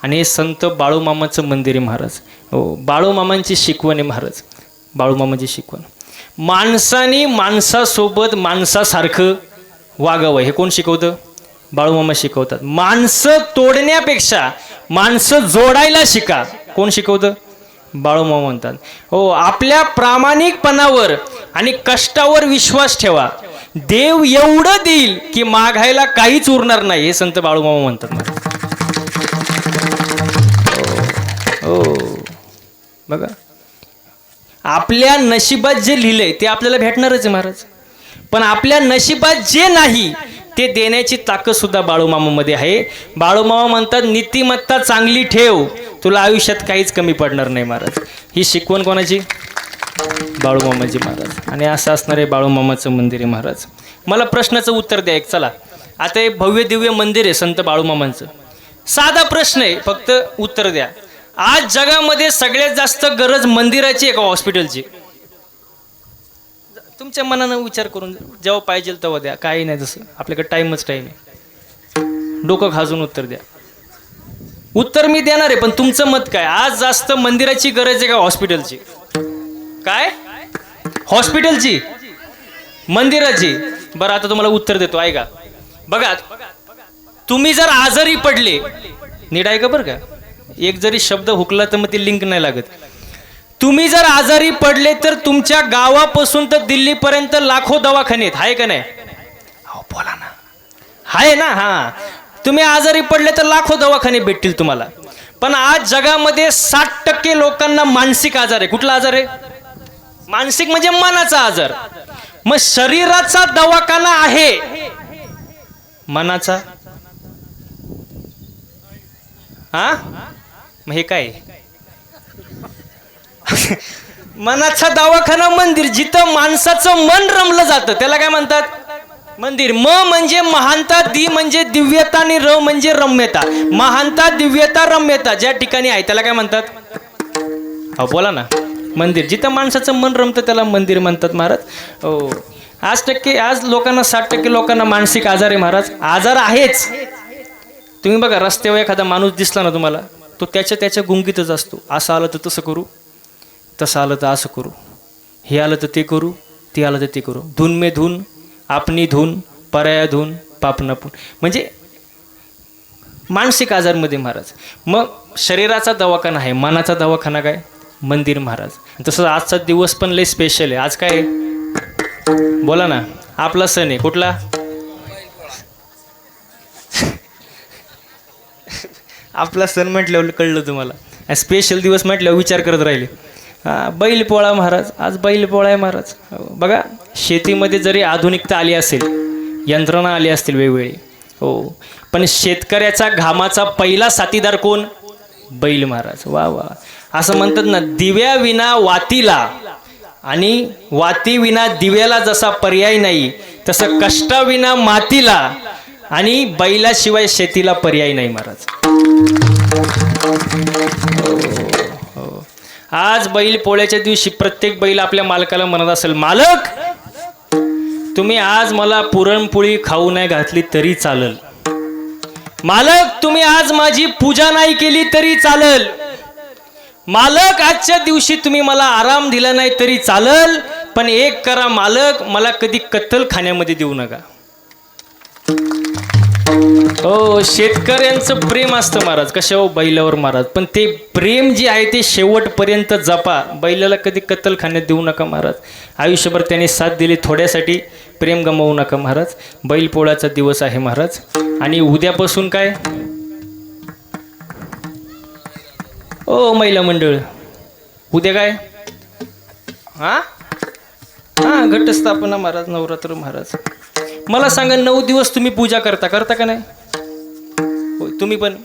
आणि हे संत बाळूमामाचं मंदिर आहे महाराज. हो, बाळूमामांची शिकवण आहे महाराज. बाळूमामाची शिकवण, माणसाने माणसासोबत माणसासारखं वागावं हे कोण शिकवतं? बाळूमामा शिकवतात. माणसं तोडण्यापेक्षा माणसं जोडायला शिका. कोण शिकवतं? बाळूमामा म्हणतात. हो, आपल्या प्रामाणिकपणावर आणि कष्टावर विश्वास ठेवा. देव एवढं देईल की मागायला काहीच उरणार नाही, हे संत बाळूमामा म्हणतात. हो, बघा, आपल्या नशिबात जे लिहिलंय ते आपल्याला भेटणारच आहे महाराज. पण आपल्या नशिबात जे नाही ते देण्याची ताकद सुद्धा बाळूमामामध्ये आहे. बाळूमामा म्हणतात, नीतिमत्ता चांगली ठेव, तुला आयुष्यात काहीच कमी पडणार नाही महाराज. ही शिकवण कोणाची? बाळूमामाजी महाराज. आणि असं असणार आहे बाळूमामाचं मंदिर आहे महाराज. मला प्रश्नाचं उत्तर द्या एक. चला, आता हे भव्य दिव्य मंदिर आहे संत बाळूमामांचं. साधा प्रश्न आहे, फक्त उत्तर द्या. आज जगामध्ये सगळ्यात जास्त गरज मंदिराची आहे का हॉस्पिटलची? तुमच्या मनानं विचार करून जेव्हा पाहिजे तेव्हा द्या, काही नाही, तसं आपल्याकडे टाईम आहे. डोकं खाजून उत्तर द्या. उत्तर मी देणार आहे, पण तुमचं मत काय? आज जास्त मंदिराची गरज आहे का हॉस्पिटलची? काय? हॉस्पिटलची, मंदिराची? बरं, आता तुम्हाला उत्तर देतो, ऐका. बघा, तुम्ही जर आजारी पडले, नीट ऐका बरं का, एक जरी शब्द हुकला तर मग ती लिंक नाही लागत. तुम्ही जर आजारी पडले तर तुमच्या गावापासून तर दिल्लीपर्यंत लाखो दवाखाने आहेत, आहे का नाही? हो, बोला ना, आहे ना? हां, तुम्ही आजारी पडले तर लाखो दवाखाने भेटतील तुम्हाला. पण आज जगामध्ये 60% लोकांना मानसिक आजार आहे. कुठला आजार आहे? मानसिक म्हणजे मनाचा आजार. मग शरीराचा दवाखाना आहे, मनाचा? हा, मग हे काय? मनाचा दवाखाना मंदिर. जिथं माणसाचं मन रमलं जातं त्याला काय म्हणतात? मंदिर. म म्हणजे महानता, दी म्हणजे दिव्यता आणि र म्हणजे रम्यता. महानता, दिव्यता, रम्यता ज्या ठिकाणी आहे त्याला काय म्हणतात? हो, बोला ना. मंदिर. जिथं माणसाचं मन रमतं त्याला मंदिर म्हणतात महाराज. हो, आज लोकांना 60% लोकांना मानसिक आजार आहे महाराज. आजार आहेच. तुम्ही बघा, रस्त्यावर एखादा माणूस दिसला ना तुम्हाला, तो त्याच्या गुंगीतच असतो. असं आलं तर तसं करू, तसं आलं तर असं करू, हे आलं तर ते करू, ते आलं तर ते करू. धून में धून, आपनी धून, पराया धून, पापना पून. म्हणजे मानसिक आजारमध्ये महाराज. मग शरीराचा दवाखाना आहे, मनाचा दवाखाना काय? मंदिर महाराज. तसं आजचा दिवस पण लय स्पेशल आहे. आज काय आहे? बोला ना. आपला सण आहे. कुठला? आपला सण म्हटल्यावर कळलं तुम्हाला. स्पेशल दिवस म्हटल्यावर विचार करत राहिले. बैलपोळा महाराज. आज बैलपोळा आहे महाराज. बघा, शेतीमध्ये जरी आधुनिकता आली असेल, यंत्रणा आली असतील वेगवेगळी, हो, पण शेतकऱ्याचा घामाचा पहिला साथीदार कोण? बैल महाराज. वा वा. असं म्हणतात ना, दिव्या विना वातीला आणि वाती विना दिव्याला जसा पर्याय नाही, तसं कष्टाविना मातीला आणि बैलाशिवाय शेतीला पर्याय नाही महाराज. आज बैल पोळ्याच्या दिवशी प्रत्येक बैल आपल्या मालकाला म्हणत असेल, मालक तुम्ही आज मला पुरणपोळी खाऊ नाही घातली तरी चालल, मालक तुम्ही आज माझी पूजा नाही केली तरी चालल, मालक आजच्या दिवशी तुम्ही मला आराम दिला नाही तरी चालल, पण एक करा मालक, मला कधी कत्तल खाण्यामध्ये देऊ नका. हो, शेतकऱ्यांचं प्रेम असतं महाराज. कशावर? बैलावर महाराज. पण ते प्रेम जे आहे ते शेवटपर्यंत जपा. बैलाला कधी कत्तलखान्यात देऊ नका महाराज. आयुष्यभर त्याने साथ दिली, थोड्यासाठी प्रेम गमावू नका महाराज. बैलपोळ्याचा दिवस आहे महाराज. आणि उद्यापासून काय? ओ महिला मंडळ, उद्या काय? हा हा घटस्थापना महाराज, नवरात्र महाराज. मला सांगा, 9 दिवस तुम्ही पूजा करता का नाही? हो, तुम्ही पण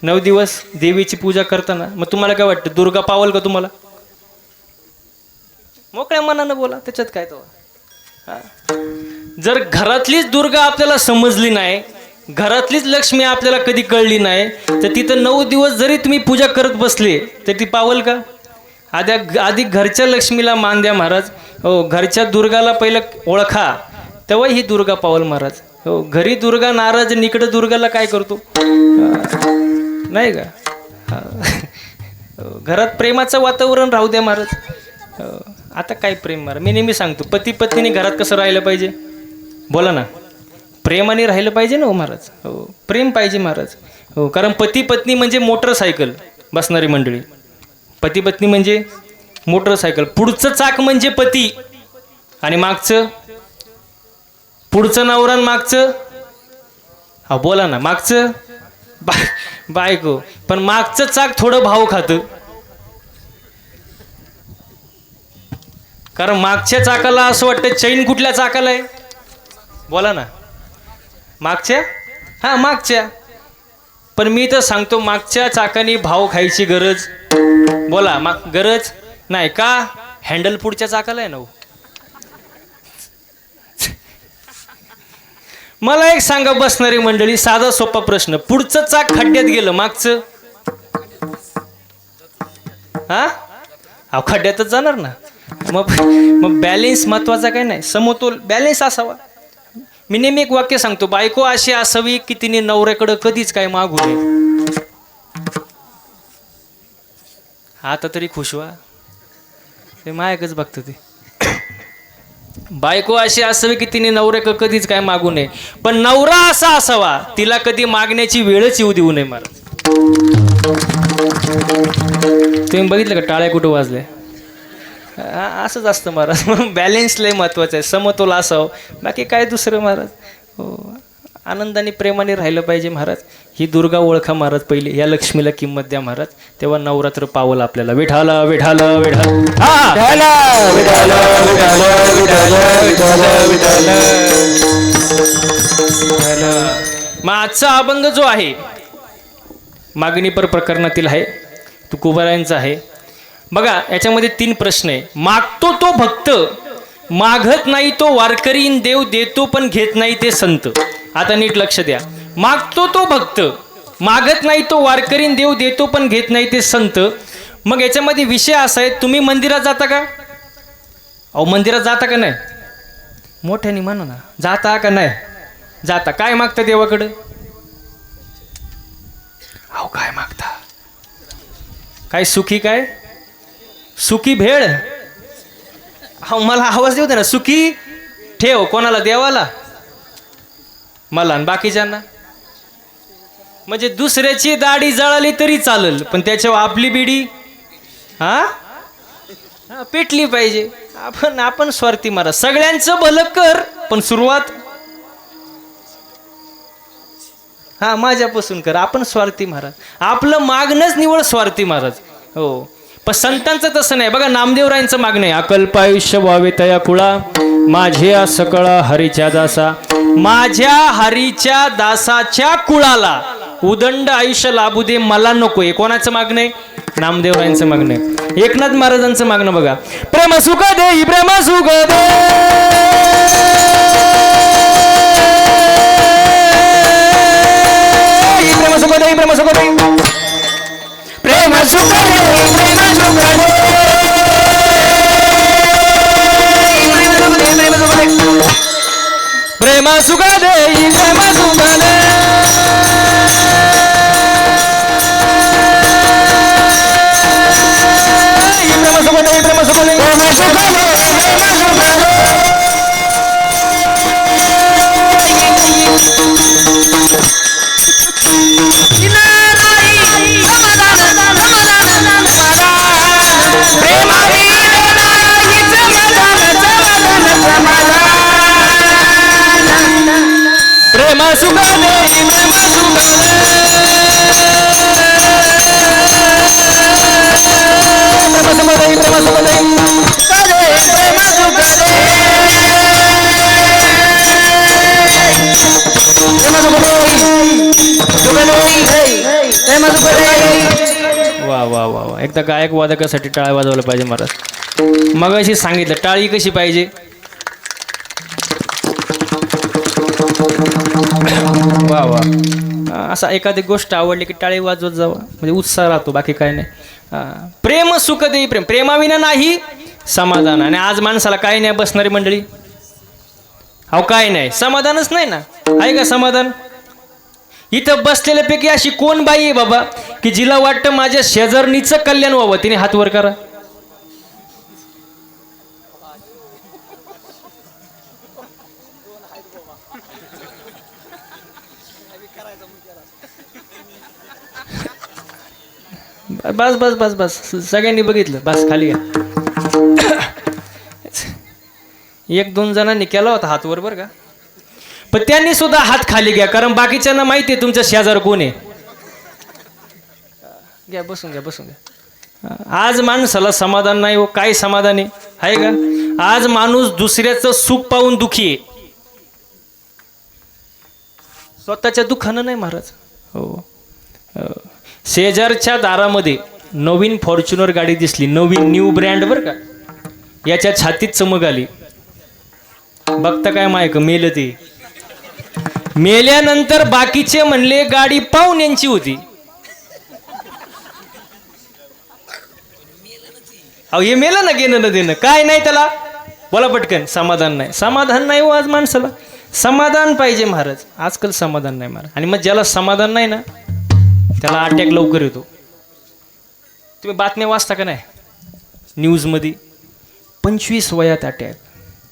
9 दिवस देवीची पूजा करता ना. मग तुम्हाला काय वाटतं, दुर्गा पावल का तुम्हाला? मोकळ्या मनानं बोला, त्याच्यात काय तो. जर घरातलीच दुर्गा आपल्याला समजली नाही, घरातलीच लक्ष्मी आपल्याला कधी कळली नाही, तर तिथं 9 दिवस जरी तुम्ही पूजा करत बसले तर ती पावल का? आधी घरच्या लक्ष्मीला मान द्या महाराज. हो, घरच्या दुर्गाला पहिलं ओळखा, तेव्हा ही दुर्गा पावल महाराज. हो, घरी दुर्गा नाराज, निकडं दुर्गाला काय करतो? नाही का? घरात प्रेमाचं वातावरण राहू द्या महाराज. आता काय प्रेम महाराज, मी नेहमी सांगतो पती पत्नीने घरात कसं राहिलं पाहिजे, बोला ना. प्रेमाने राहिलं पाहिजे ना हो महाराज. हो, प्रेम पाहिजे महाराज. हो, कारण पती पत्नी म्हणजे मोटरसायकल बसणारी मंडळी. पती पत्नी म्हणजे मोटरसायकल. पुढचं चाक म्हणजे पती आणि मागचं, पुढचं नवरा आणि मागचं, हा बोला ना, मागचं बायको. पण मागचं चाक थोडं भाव खातं, कारण मागच्या चाकाला असं वाटतं चैन कुठल्या चाकाला आहे, बोला ना. मागच्या, हा मागच्या. पण मी तर सांगतो मागच्या चाकाने भाव खायची गरज, बोला गरज नाही का. हँडल पुढच्या चाकाला आहे ना. मला एक सांगा बसणारी मंडळी, साधा सोपा प्रश्न, पुढचं चाक खड्ड्यात गेलं, मागचं हा खड्ड्यातच जाणार ना. मग बॅलेन्स महत्वाचा काय नाही, समतोल बॅलेन्स असावा. मी नेहमी एक वाक्य सांगतो, बायको अशी असावी की तिने नवऱ्याकडं कधीच काय मागू नये. आता तरी खुश व्हा, ते मायकच बघतं ते. बायको अशी असावी की तिने नवऱ्याकडं कधीच काय मागू नये, पण नवरा असा असावा तिला कधी मागण्याची वेळच येऊ देऊ नये महाराज. तुम्ही बघितलं का टाळ्या कुठं वाजल्या? असंच असतं महाराज. बॅलेन्स लय महत्वाचं आहे, समतोल असावं, बाकी काय दुसरं महाराज. हो, आनंदाने प्रेमाने राहिलं पाहिजे महाराज. ही दुर्गा ओळखा महाराज पहिले, या लक्ष्मीला किंमत द्या महाराज, तेव्हा नवरात्र पावल आपल्याला. विठाला विठाला विठाला, मग आजचा अभंग जो आहे मागणीपर प्रकरणातील आहे, तुकोबारायांचा आहे. बघा याच्यामध्ये 3 प्रश्न आहे. मागतो तो भक्त, मागत नाही तो वारकरी, देव देतो पण घेत नाही ते संत. आता नीट लक्ष द्या. मागतो तो भक्त, मागत नाही तो वारकरी, देव देतो पण घेत नाही ते संत. मग याच्यामध्ये विषय असा आहे, तुम्ही मंदिरात जाता का? अहो मंदिरात जाता का नाही? मोठ्याने म्हणा ना, जाता का नाही? जाता. काय मागता देवाकडं? अहो काय मागता? काय सुखी, काय सुखी भेळ? हा मला आवाज देऊ दे ना. सुखी ठेव कोणाला? देवाला, मला आणि बाकीच्यांना. म्हणजे दुसऱ्याची दाढी जळाली तरी चालेल, पण त्याच्यावर आपली बिडी पेटली पाहिजे. आपण स्वार्थी महाराज. सगळ्यांचं भलं कर, पण सुरुवात माझ्यापासून कर. आपण स्वार्थी महाराज. आपलं मागणंच निवळ स्वार्थी महाराज. हो, पण संतांचं तसं नाही. बघा नामदेवरायांचं मागणं आहे, अकल्प आयुष्य व्हावे तया कुळा, माझ्या सकळा हरीच्या दासा. माझ्या हरीच्या दासाच्या कुळाला उदंड आयुष्य लाभू दे, मला नको. हे कोणाचं मागणं आहे? नामदेवरायांचं मागणं आहे. एकनाथ महाराजांचं मागणं बघा, प्रेम सुख दे, प्रेम सुख दे, प्रेम सुख दे, प्रेम सुख दे, प्रेम सुख दे, प्रेम सुख दे, प्रेम सुख दे, प्रेम सुख दे. वा वा वा वा, एकदा गायक वादकासाठी टाळ्या वाजवलं पाहिजे महाराज. मगाशी सांगितलं टाळी कशी पाहिजे. वा वा, असा एखादी गोष्ट आवडली की टाळी वाजवत जावं, म्हणजे उत्साह राहतो, बाकी काय नाही. प्रेम सुख दे, प्रेम, प्रेमाविना नाही समाधान. आणि आज माणसाला काही नाही बसणारी मंडळी. अहो काय नाही, समाधानच नाही ना. आहे का समाधान? इथं बसलेल्यापैकी अशी कोण बाई आहे बाबा की जिला वाटतं माझ्या शेजारणीचं कल्याण व्हावं, तिने हात वर करा. बस बस बस बस सगळ्यांनी बघितलं, बस खाली घ्या. एक दोन जणांनी केला होता हात वर बरं का, पण त्यांनी सुद्धा हात खाली घ्या, कारण बाकीच्यांना माहिती आहे तुमच्या शेजार कोण आहे. घ्या बसून घ्या बसून घ्या. आज माणसाला समाधान नाही हो. काय समाधान आहे का? आज माणूस दुसऱ्याचं सुख पाहून दुखी आहे, स्वतःच्या दुःखानं नाही महाराज. हो, शेजारच्या दारामध्ये नवीन फॉर्च्युनर गाडी दिसली, नवीन न्यू ब्रँड बरं का. याच्या छातीत चमक आली. बघता काय मायक मेलं ते. मेल्यानंतर बाकीचे म्हणले गाडी पाहुण्यांची होती. अहो हे मेलं ना, घेणं न देणं काय नाही त्याला. बोला पटकन. समाधान नाही, समाधान नाही हो. आज माणसाला समाधान पाहिजे महाराज. आजकाल समाधान नाही महाराज. आणि मग ज्याला समाधान नाही ना त्याला अटॅक लवकर येतो. तुम्ही बातम्या वाचता का नाही न्यूजमध्ये? 25 वयात अटॅक,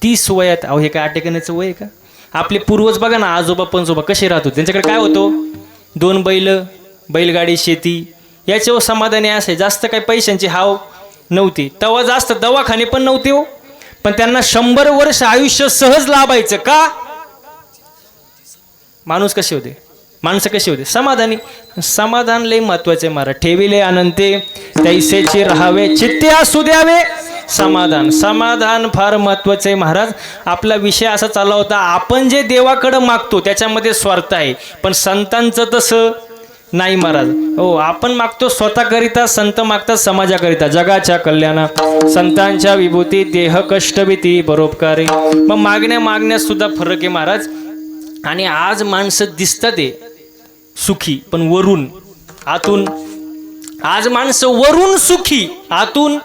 30 वयात. अहो हे काय अटॅक येण्याचं वय आहे का? आपले पूर्वज बघा ना, आजोबा पंजोबा कसे राहत होते. त्यांच्याकडे काय होतं? 2 बैल, बैलगाडी, शेती, याच्यावर समाधानी असे. जास्त काही पैशांची हाव नव्हती तेव्हा, जास्त दवाखाने पण नव्हते हो. पण त्यांना 100 वर्ष आयुष्य सहज लाभायचं का? माणूस कसे होते, माणसं कशी होते? समाधानी. समाधान लय महत्वाचे महाराज. ठेविले अनंते तैसेचे राहावे, चित्ते असू द्यावे समाधान. समाधान फार महत्वाचं आहे महाराज. आपला विषय असा चालला होता, आपण जे देवाकडं मागतो त्याच्यामध्ये स्वार्थ आहे, पण संतांचं तसं नाही महाराज. हो, आपण मागतो स्वतःकरिता, संत मागतात समाजाकरिता, जगाच्या कल्याणा, संतांच्या विभूती, देह कष्ट भीती परोपकारी. मग मागण्यात सुद्धा फरक आहे महाराज. आणि आज माणसं दिसतात ते सुखी, पण वरून आतून. आज माणसं वरून सुखी, आतून.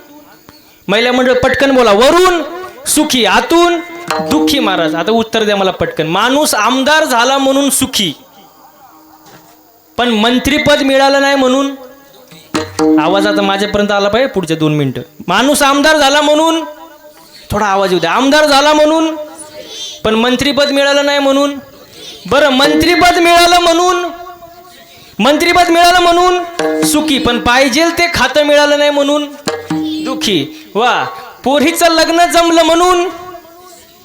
महिला मंडळ पटकन बोला. वरून सुखी, आतून दुःखी महाराज. आता उत्तर द्या मला पटकन. माणूस आमदार झाला म्हणून सुखी, पण मंत्रीपद मिळालं नाही म्हणून. आवाज आता माझ्यापर्यंत आला पाहिजे पुढचे 2 मिनिटं. माणूस आमदार झाला म्हणून, थोडा आवाज येऊ द्या. आमदार झाला म्हणून, पण मंत्रीपद मिळालं नाही म्हणून. बरं, मंत्रीपद मिळालं म्हणून सुखी, पण पाहिजे ते खातं मिळालं नाही म्हणून दुःखी. वा, पोरीचं लग्न जमलं म्हणून,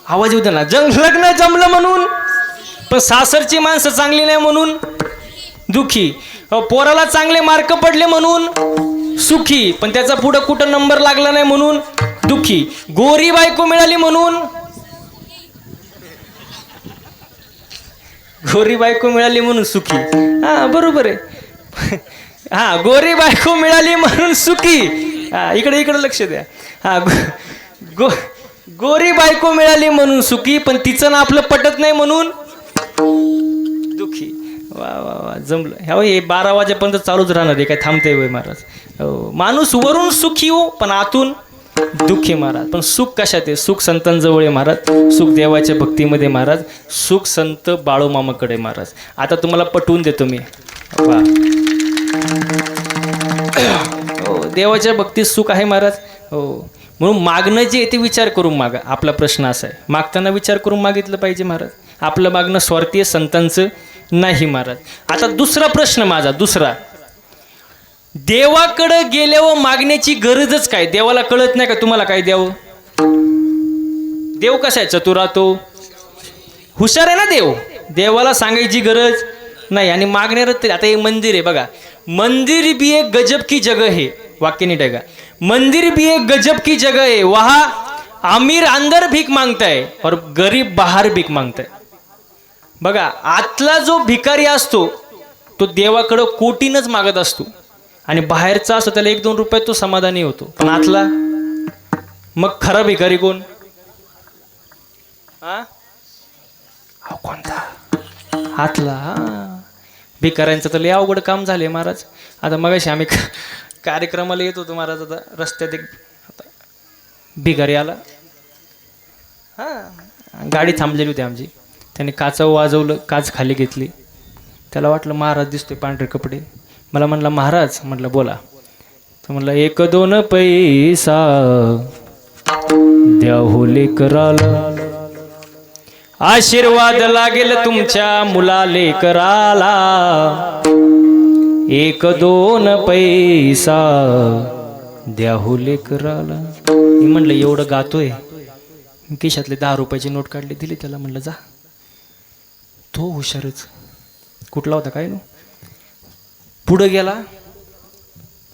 आवाज येऊ द्या ना, लग्न जमलं म्हणून, पण सासरची माणसं चांगली नाही म्हणून दुःखी. पोराला चांगले मार्क पडले म्हणून सुखी, पण त्याचा पुढं कुठं नंबर लागला नाही म्हणून दुःखी. गोरी बायको मिळाली म्हणून, गोरी बायको मिळाली म्हणून सुखी. हा बरोबर आहे. हा, गोरी बायको मिळाली म्हणून सुखी. हा, इकडे लक्ष द्या. हा, गोरी बायको मिळाली म्हणून सुखी, पण तिचं ना आपलं पटत नाही म्हणून दुःखी. वा वा वा, जमलं. हे 12 वाजेपर्यंत चालूच राहणार आहे, काय थांबते होय महाराज. हो, माणूस वरून सुखी हो, पण आतून दुःखी महाराज. पण सुख कशात आहे? सुख संतांजवळ आहे महाराज. सुख देवाच्या भक्तीमध्ये महाराज. सुख संत बाळूमामाकडे महाराज. आता तुम्हाला पटवून देतो मी. वा, हो, देवाच्या भक्तीत सुख आहे महाराज. हो, म्हणून मागणं जे आहे ते विचार करून मागा. आपला प्रश्न असा आहे, मागताना विचार करून मागितलं पाहिजे महाराज. आपलं मागणं स्वार्थी आहे, संतांचं नाही महाराज. आता दुसरा प्रश्न माझा, दुसरा, देवाकडं गेल्यावर मागण्याची गरजच काय? देवाला कळत नाही का तुम्हाला काय द्यावं? देव कसा आहे? चतुर राहतो, हुशार आहे ना देव. देवाला सांगायची गरज नाही. आणि मागणार तरी. आता हे मंदिर आहे बघा, मंदिर भी एक गजब की जगह है. वाक्य नीट आहे का? मंदिर भी एक गजब की जगह है. वहां अमीर अंदर भीक मांगता है और गरीब बाहर भीक मांगता है. बघा, आतला जो भिकारी असतो तो देवाकडं कोटीनच मागत असतो, आणि बाहेरचा असतो त्याला 1-2 रुपयात तो समाधानी होतो. पण आतला, मग खरा भिकारी कोण? हा, कोणता? आतला. भिकाऱ्यांचं तर लय अवघड काम झाले महाराज. आता मगाशी आम्ही कार्यक्रमाला येत होतो महाराज. आता रस्त्यात एक भिकारी आला. हा, गाडी थांबलेली होती आमची. त्याने काचावर वाजवलं, काच खाली घेतली. त्याला वाटलं महाराज दिसतोय पांढरे कपडे. मला म्हणला महाराज. म्हटलं बोला. तर म्हणलं 1-2 पैसा द्या हो लेकराला, आशीर्वाद लागेल तुमच्या मुला लेकराला. 1-2 पैसा द्या हो लेकराला. मी म्हणलं एवढं गातोय. खिशातले 10 रुपयाची नोट काढली, दिली त्याला. म्हणलं जा. तो हुशारच. कुठला होता काय नो. पुढं गेला,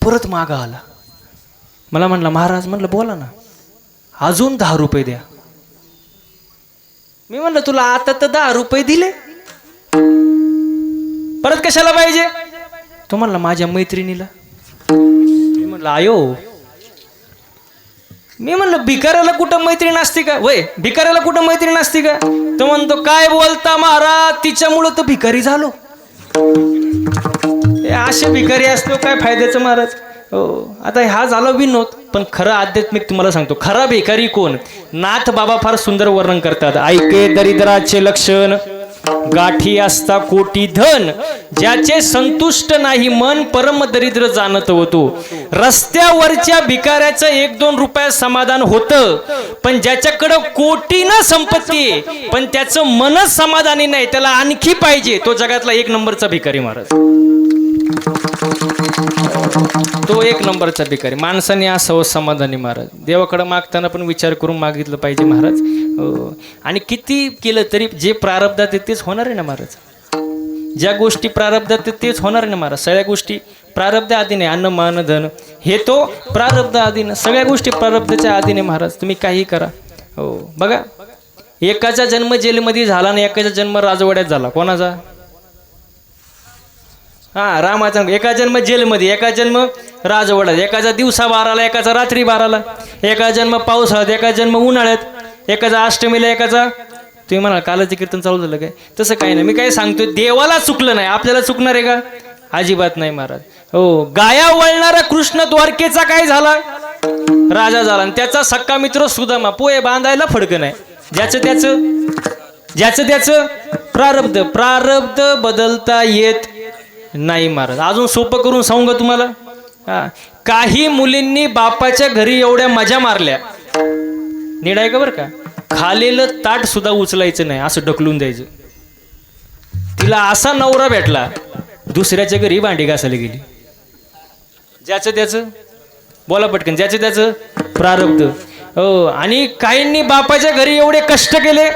परत मागं आला. मला म्हणला महाराज. म्हणलं बोला ना. अजून 10 रुपये द्या. मी म्हणलं तुला आता तर 10 रुपये दिले, परत कशाला पाहिजे. तो म्हणला माझ्या मैत्रिणीला. मी म्हणलं आयो. मी म्हणलं भिकाऱ्याला कुठं मैत्रीण असते का. वय भिकाऱ्याला कुठं मैत्रीण असते का. तो म्हणतो काय बोलता महाराज, तिच्यामुळं तर भिकारी झालो. असे भिकारी असतो काय फायद्याचं महाराज. हो आता हा झाला विनोद. पण खरं आध्यात्मिक तुम्हाला सांगतो, खरा भिकारी कोण. नाथ बाबा फार सुंदर वर्णन करतात. ऐके दरिद्राचे लक्षण, गाठी असता कोटी धन, ज्याचे संतुष्ट नाही मन, परम दरिद्र जाणत होतो. रस्त्यावरच्या भिकाऱ्याचं 1-2 रुपयात समाधान होतं, पण ज्याच्याकडं कोटीनं संपत्ती आहे पण त्याचं मनच समाधानी नाही, त्याला आणखी पाहिजे, तो जगातला 1 नंबरचा भिकारी महाराज. तो 1 नंबरचा भिकारी. माणसाने असावं समाधानी महाराज. देवाकडे मागताना पण विचार करून मागितलं पाहिजे महाराज. आणि किती केलं तरी जे प्रारब्धात आहे तेच होणार आहे ना महाराज. ज्या गोष्टी प्रारब्धात आहेत तेच होणार आहे ना महाराज. सगळ्या गोष्टी प्रारब्ध आधीने, अन्न मान धन हे तो प्रारब्ध आधीनं, सगळ्या गोष्टी प्रारब्धाच्या आधीने महाराज. तुम्ही काही करा. हो बघा, एकाचा जन्म जेलमध्ये झाला आणि एकाचा जन्म राजवाड्यात झाला. कोणाचा. हा रामाचा. एका जन्म जेलमध्ये, एका जन्म राजवाड्यात, एकाचा दिवसा 12ला, एकाचा रात्री 12ला, एका जन्म पावसाळ्यात, एका जन्म उन्हाळ्यात, एकाचा अष्टमीला, एकाचा. तुम्ही म्हणाल कालाचे कीर्तन चालू झालं काय. तसं काही नाही. मी काय सांगतोय, देवाला चुकलं नाही, आपल्याला चुकणार आहे का. अजिबात नाही महाराज. हो गाया वळणारा कृष्ण द्वारकेचा काय झाला, राजा झाला. आणि त्याचा सक्का मित्र सुदामा पोहे बांधायला फडकं नाही. ज्याचं त्याचं प्रारब्ध. प्रारब्ध बदलता येत नाही महाराज. अजून सोपं करून सांगू का तुम्हाला. हा काही मुलींनी बापाच्या घरी एवढ्या मजा मारल्या, नीट आहे का बरं का. खालेलं ताट सुद्धा उचलायचं नाही, असं ढकलून द्यायचं. तिला असा नवरा भेटला, दुसऱ्याच्या घरी भांडी घासायला गेली. ज्याचं त्याचं. बोला पटकन. ज्याचं त्याचं प्रारब्ध. हो. आणि काहींनी बापाच्या घरी एवढे कष्ट केले,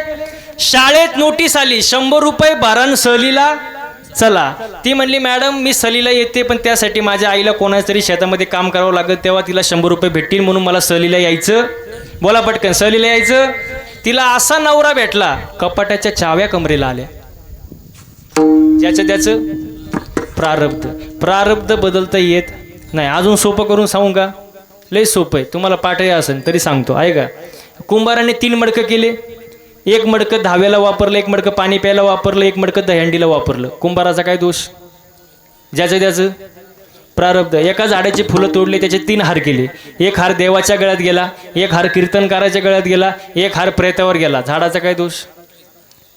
शाळेत नोटीस आली 100 रुपये भरण सहलीला चला. ती म्हणली मॅडम मी सहलीला येते, पण त्यासाठी माझ्या आईला कोणाच्या तरी शेतामध्ये काम करावं लागत, तेव्हा तिला 100 रुपये भेटतील, म्हणून मला सहलीला यायचं. बोला पटकन. सहलीला यायचं. तिला असा नवरा भेटला, कपाटाच्या चाव्या कमरेला आल्या. ज्याचं त्याचं प्रारब्ध. प्रारब्ध बदलता येत नाही. अजून सोपं करून सांगू का. लय सोपं आहे, तुम्हाला पाठही असेल तरी सांगतो. आहे का. कुंभाराने 3 मडकं केले. 1 मडकं धाव्याला वापरलं, 1 मडकं पाणी प्यायला वापरलं, 1 मडकं दहीहंडीला वापरलं. कुंभाराचा काय दोष. ज्याचं त्याचं प्रारब्ध. एका झाडाची फुलं तोडले, त्याचे 3 हार केले. 1 हार देवाच्या गळ्यात गेला, 1 हार कीर्तनकाराच्या गळ्यात गेला, 1 हार प्रेतावर गेला. झाडाचा काय दोष.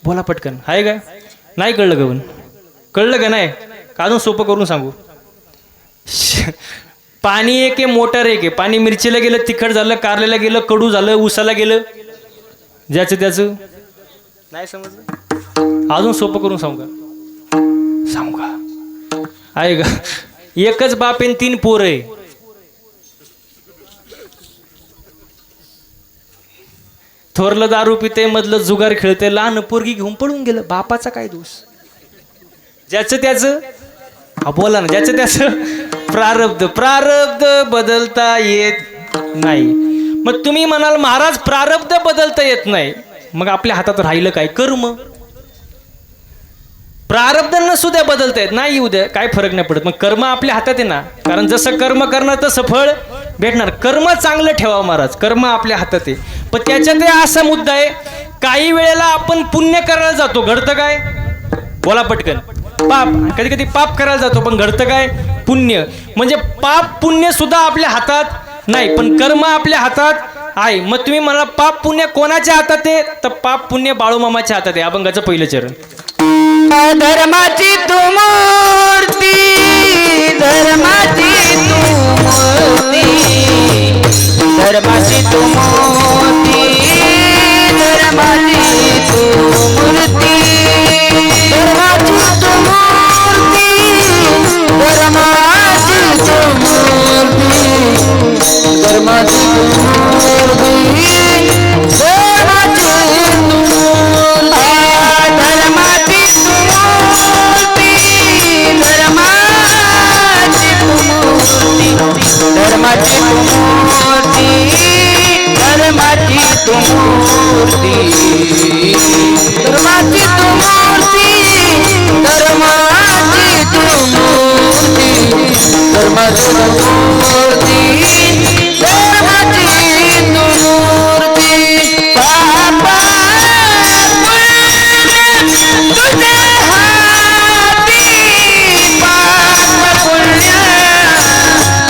बोला पटकन. आहे का. नाही कळलं गवन. कळलं का नाही. अजून सोपं करून सांगू. पाणी एक आहे, मोटर एक आहे. पाणी मिरचीला गेलं तिखट झालं, कारल्याला गेलं कडू झालं, उसाला गेलं. ज्याचं त्याचं. नाही समजलं. अजून सोपं करून सांगू का. सांगू का. आहे का. एकच बाप आहे 3 पोरं आहे. थोरलं दारू पिते, मधलं जुगार खेळते, लहान पोरगी घेऊन पळून गेलं. बापाचा काय दोष. ज्याचं त्याचं. हा बोला ना. ज्याचं त्याचं प्रारब्ध. प्रारब्ध बदलता येत नाही. मग तुम्ही म्हणाल महाराज प्रारब्ध बदलता येत नाही, मग आपल्या हातात राहिलं काय. कर्म. प्रारब्धांना सुद्धा बदलता येत नाही. उद्या काय फरक नाही पडत. मग कर्म आपल्या हातात आहे ना. कारण जसं कर्म करणार तसं फळ भेटणार. कर्म चांगलं ठेवा महाराज. कर्म आपल्या हातात आहे. पण त्याच्यात असा मुद्दा आहे, काही वेळेला आपण पुण्य करायला जातो, घडतं काय. बोला पटकन. पाप. कधी कधी पाप करायला जातो, पण घडतं काय. पुण्य. म्हणजे पाप पुण्य सुद्धा आपल्या हातात नाही, पण कर्म आपल्या हातात आहे. मग तुम्ही मला पाप पुण्य कोणाच्या हातात आहे, तर पाप पुण्य बाळूमामाच्या हातात आहे. अभंगाचं पहिलं चरण. धर्माची तू मूर्ती, धर्माची तू मूर्ती, धर्माची तू मूर्ती, धर्माची तू मूर्ती, धर्माची तू मूर्ती, धर्माची तू मूर्ती, धर्माची तू मूर्ती, धर्माची मूर्ती, धर्माची तू मूर्ती, धर्माची तू मूर्ती, धर्माची तू मूर्ती, धर्माची तू मूर्ती, धर्माची तू मूर्ती, पापा तुझे हाती, पाप पुण्य तुझे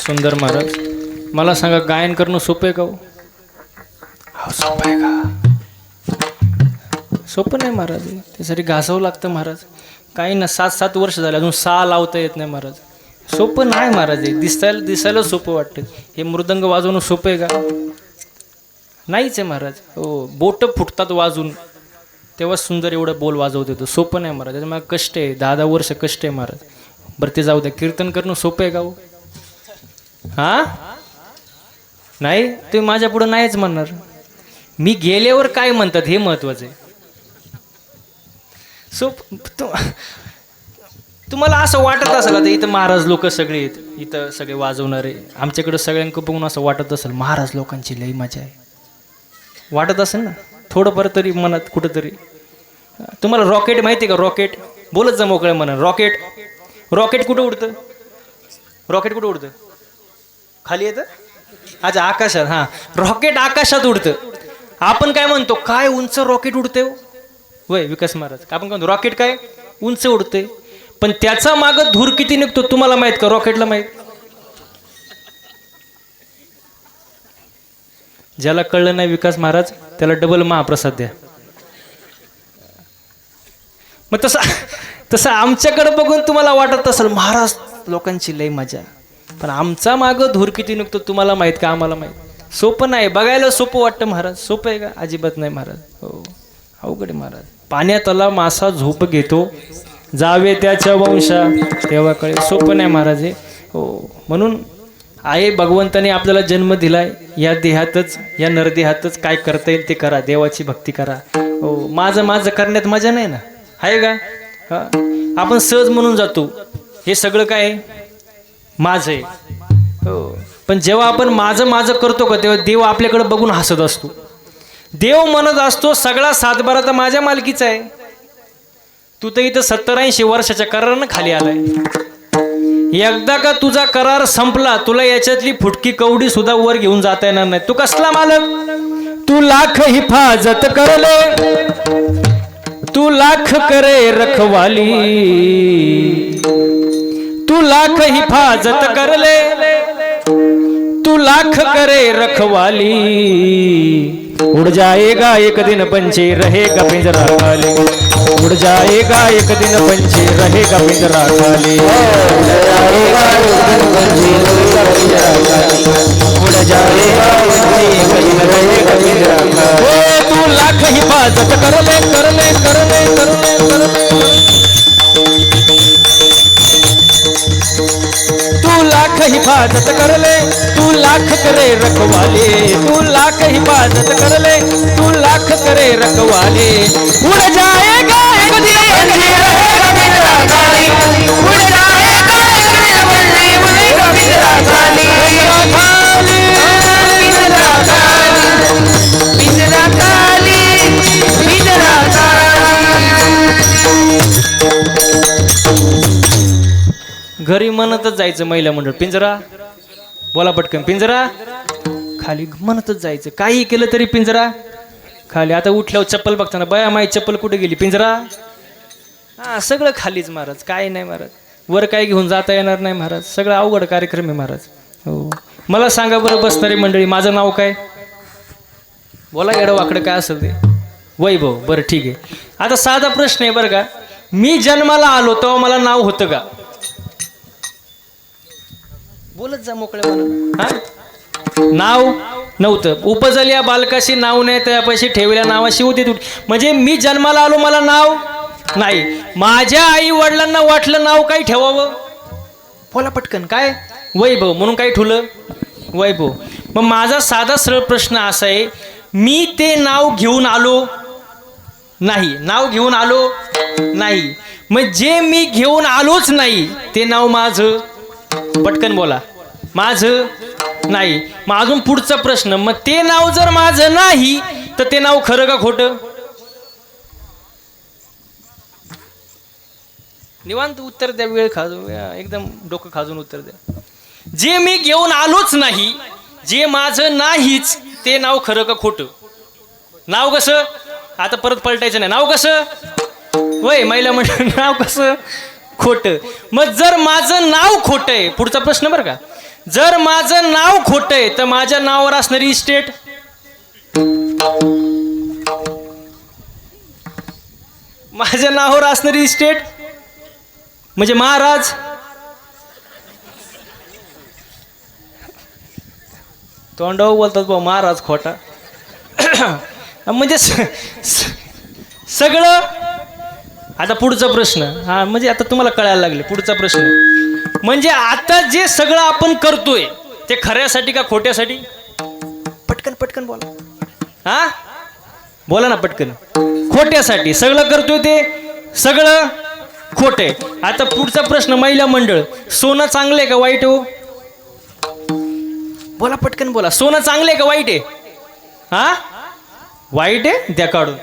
सुंदर महाराज. मला सांगा, गायन करणं सोपं आहे का हो? सोपं आहे का? सोपं नाही महाराज. त्यासाठी घासावं लागतं महाराज. काही ना 7-7 वर्ष झाले अजून 6 लावता येत नाही महाराज. सोपं नाही महाराज. दिसायला सोपं वाटतं. हे मृदंग वाजवणं सोपं आहे का? नाहीच आहे महाराज. हो, बोटं फुटतात वाजून तेव्हा सुंदर एवढं बोल वाजवत येतो. सोपं नाही महाराज. त्याच्यामुळे कष्ट आहे. 10-10 वर्ष कष्ट आहे महाराज. बरं ते जाऊ द्या. कीर्तन करणं सोपं आहे का हो? हा नाही, तुम्ही माझ्या पुढे नाहीच म्हणणार. मी गेल्यावर काय म्हणतात हे महत्वाचं आहे. तुम्हाला असं वाटत असेल आता इथं महाराज लोक सगळे आहेत, इथं सगळे वाजवणारे, आमच्याकडे सगळ्यांकडे बघून असं वाटत असेल महाराज लोकांची लई मजा आहे. वाटत असेल ना थोडंफार तरी मनात कुठंतरी. तुम्हाला रॉकेट माहिती आहे का? रॉकेट बोलत जा मोकळ्या म्हणा. रॉकेट कुठं उडतं? रॉकेट कुठं उडतं? खाली येतं. अच्छा, आकाशात. हां, रॉकेट आकाशात उडतं. आपण काय म्हणतो? काय उंच रॉकेट उडते वय विकास महाराज. आपण काय म्हणतो? रॉकेट काय उंच उडते. पण त्याचा मागं धूर किती निघतो तुम्हाला माहित का? रॉकेटला माहित. ज्याला कळलं नाही विकास महाराज त्याला डबल महाप्रसाद द्या. मग तसं आमच्याकडे बघून तुम्हाला वाटत असेल महाराज लोकांची लई मजा, पण आमचा मागं धूर किती निघतो तुम्हाला माहित का? आम्हाला माहित. सोपं नाही. बघायला सोपं वाटतं महाराज. सोपं आहे का? अजिबात नाही महाराज. हो, अवघड महाराज. पाण्यातला मासा झोप घेतो जावे त्याच्या वंशा तेव्हा कळे. सोपं नाही महाराज हे. हो, म्हणून आहे भगवंताने आपल्याला जन्म दिलाय, या देहातच, या नरदेहातच काय करता येईल ते करा, देवाची भक्ती करा. हो, माझं माझं करण्यात मजा नाही ना, आहे का? हा, आपण सहज म्हणून जातो हे सगळं काय माझं आहे. हो, पण जेव्हा आपण माझं माझं करतो का, तेव्हा देव आपल्याकडे बघून हसत असतो. देव म्हणत असतो सगळा सातबारा तर माझ्या मालकीचा आहे. तू तर इथं 70-80 वर्षाच्या करारानं खाली आलाय. एकदा का तुझा करार संपला, तुला याच्यातली फुटकी कवडी सुद्धा वर घेऊन जाता येणार नाही. तू कसला मालक? तू लाख हिफाजत करले, तू लाख करे रखवाली, तू लाख हिफाजत करले, तू लाख करे रखवाली, उड़ जाएगा एक दिन पंछी रहेगा पिंजरा खाली, उड़ जाएगा एक दिन पंछी रहेगा पिंजरा खाली, उड़ जाएगा एक दिन रहेगा पिंजरा खाली. तू लाख हिफाजत कर ले, कर ले, कर ले, कर ले, कर ले. तू लाख हिफाजत कर ले, तू लाख करे रखवाले, तू लाख हिफाजत कर ले, तू लाख करे रखवाले, उड़ जाएगा एक दिन पंछी रहेगा पिंजरा खाली, उड़ जाएगा एक दिन पंछी रहेगा पिंजरा खाली, पिंजरा खाली, पिंजरा खाली, पिंजरा खाली. घरी म्हणतच जायचं महिला मंडळ, पिंजरा, बोला पटकन, पिंजरा खाली म्हणतच जायचं. काही केलं तरी पिंजरा खाली. आता उठल्यावर चप्पल बघताना, बया माई चप्पल कुठे गेली, पिंजरा. हा, सगळं खालीच महाराज, काय नाही महाराज, वर काय घेऊन जाता येणार नाही महाराज, सगळं अवघड कार्यक्रम आहे महाराज. हो, मला सांगा बरं बसणारी मंडळी, माझं नाव काय? बोला, एडं वाकडं काय असेल ते. वैभव. बरं ठीक आहे. आता साधा प्रश्न आहे बरं का, मी जन्माला आलो तेव्हा मला नाव होतं का? बोलत जा मोकळ्या म्हणून. हा, नाव नव्हतं. उपजल या बालकाशी नाव नाही, त्यापाशी ठेवल्या नावाशी होती तू. म्हणजे मी जन्माला आलो, मला नाव नाही. माझ्या आई वडिलांना वाटलं नाव काही ठेवावं, बोला पटकन, काय? वैभव म्हणून काही ठुलं, वैभव. मग माझा साधा सरळ प्रश्न असा आहे, मी ते नाव घेऊन आलो नाही, नाव घेऊन आलो नाही, मग जे मी घेऊन आलोच नाही ते नाव माझं, पटकन बोला, माझं नाही. मग अजून पुढचा प्रश्न, मग ते नाव जर माझं नाही तर ते नाव खरं का खोटं? निवांत उत्तर द्या, वेळ खाजून, एकदम डोकं खाजून उत्तर द्या. जे मी घेऊन आलोच नाही, जे माझं नाहीच, ते नाव खरं का खोटं? नाव कसं? आता परत पलटायचं नाही. नाव कसं? वय महिला म्हणजे नाव कसं? खोटं. मग जर माझं नाव खोटं आहे, पुढचा प्रश्न बरं का, जर माझं नाव खोटं आहे तर माझ्या नावावर असणारी इस्टेट, माझ्या नावावर असणारी इस्टेट म्हणजे महाराज. तोंडावर बोलतात भाऊ महाराज खोटा. म्हणजे सगळं. आता पुढचा प्रश्न, हा म्हणजे आता तुम्हाला कळायला लागले. पुढचा प्रश्न म्हणजे आता जे सगळं आपण करतोय ते खऱ्यासाठी का खोट्यासाठी? पटकन पटकन बोला. हा बोला ना पटकन. खोट्यासाठी सगळं करतोय, ते सगळं खोटे. आता पुढचा प्रश्न, महिला मंडळ, सोनं चांगलं आहे का वाईट हो? बोला पटकन बोला. सोनं चांगलं आहे का वाईट आहे? हा वाईट आहे, द्या काढून.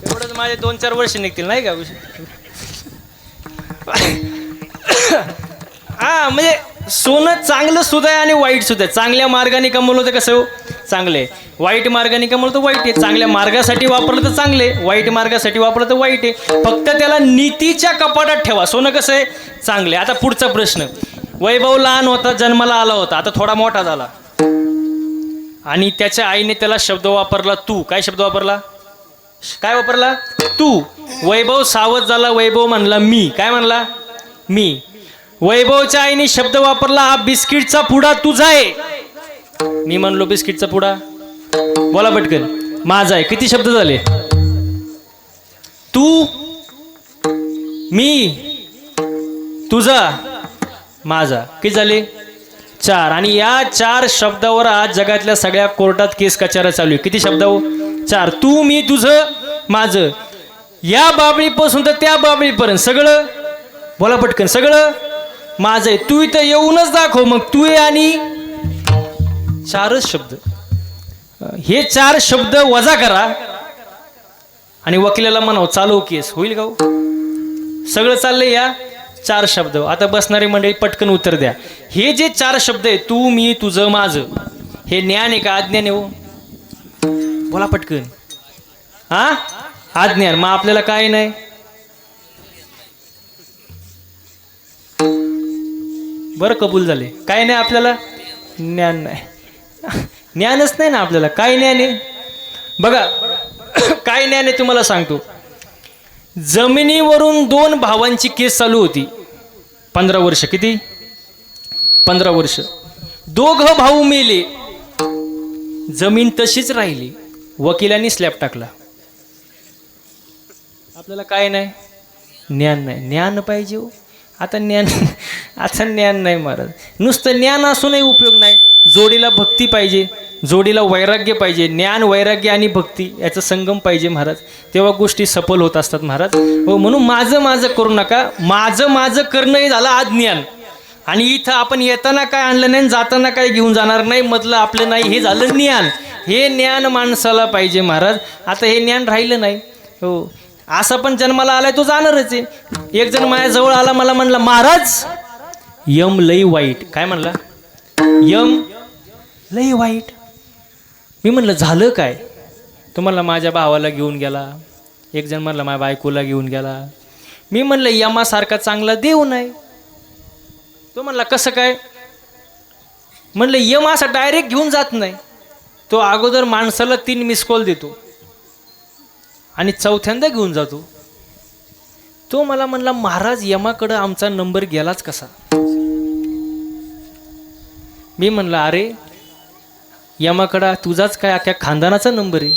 एवढंच माझे 2-4 वर्ष निघतील नाही का? हा म्हणजे सोनं चांगलं सुद्धा आहे आणि वाईट सुद्धा आहे. चांगल्या मार्गाने कमवलं तर कसं हो? चांगले. वाईट मार्गाने कमवलं तर वाईट आहे. चांगल्या मार्गासाठी वापरलं तर चांगले, वाईट मार्गासाठी वापरलं तर वाईट आहे. फक्त त्याला नीतीच्या कपाटात ठेवा. सोनं कसं आहे? चांगले. आता पुढचा प्रश्न, वैभव लहान होता, जन्माला आला होता, आता थोडा मोठा झाला आणि त्याच्या आईने त्याला शब्द वापरला तू. काय शब्द वापरला? काय वापरला? तू. वैभव सावध झाला, वैभव म्हणला मी. काय म्हणला? मी. वैभवच्या आईने शब्द वापरला, हा बिस्किटचा पुडा तुझा आहे. मी म्हणलो बिस्किटचा पुडा, बोला पटकन, माझा आहे. किती शब्द झाले? तू, मी, तुझा माझा किती झाले 4 आणि या 4 शब्दावर आज जगातल्या सगळ्या कोर्टात केस कचारा चालू आहे किती शब्दावर 4 तू मी तुझं माझं या बाबळीपासून तर त्या बाबळीपर्यंत सगळं बोला पटकन सगळं माझं आहे तू इथं येऊनच दाखव मग तू ये आणि 4च शब्द हे 4 शब्द वजा करा आणि वकिलाला म्हणावं चालव केस होईल का हो? सगळं चाललंय या 4 शब्द आता बसणारी मंडळी पटकन उत्तर द्या हे जे 4 शब्द आहे तू मी तुझं माझं हे ज्ञान आहे का अज्ञान आहे हो बोला पटकन हा अज्ञान मग आपल्याला काय नाही बरं कबूल झाले काय नाही आपल्याला ज्ञान नाही ज्ञानच नाही ना आपल्याला काय ज्ञान आहे बघा काय ज्ञान आहे तुम्हाला सांगतो जमिनीवरून 2 भावांची केस चालू होती 15 वर्ष किती 15 वर्ष दोघं भाऊ मेले जमीन तशीच राहिली वकिलांनी स्लॅब टाकला आपल्याला काय नाही ज्ञान नाही ज्ञान पाहिजे हो आता ज्ञान नाही महाराज नुसतं ज्ञान असूनही उपयोग नाही जोडीला भक्ती पाहिजे जोडीला वैराग्य पाहिजे ज्ञान वैराग्य आणि भक्ती याचा संगम पाहिजे महाराज तेव्हा गोष्टी सफल होत असतात महाराज हो म्हणून माझं करू नका माझं करणं हे झालं अज्ञान आणि इथं आपण येताना काय आणलं नाही जाताना काय घेऊन जाणार नाही मधलं आपलं नाही हे झालं ज्ञान हे ज्ञान माणसाला पाहिजे महाराज आता हे ज्ञान राहिलं नाही हो असा पण जन्माला आलाय तो जाणारच आहे एक जण माझ्याजवळ आला मला म्हणला महाराज यम लई वाईट काय म्हणला यम लई वाईट मी म्हणलं झालं काय तो म्हणला माझ्या भावाला घेऊन गेला एक जण म्हणला माझ्या बायकोला घेऊन गेला मी म्हणलं यमासारखा चांगला देव नाही तो म्हणला कसं काय म्हणलं यम असा डायरेक्ट घेऊन जात नाही तो अगोदर माणसाला 3 मिस कॉल देतो आणि चौथ्यांदा घेऊन जातो तो मला म्हणला महाराज यमाकडं आमचा नंबर गेलाच कसा मी म्हणलं अरे यमाकडं तुझाच काय अख्ख्या खानदानाचा नंबर आहे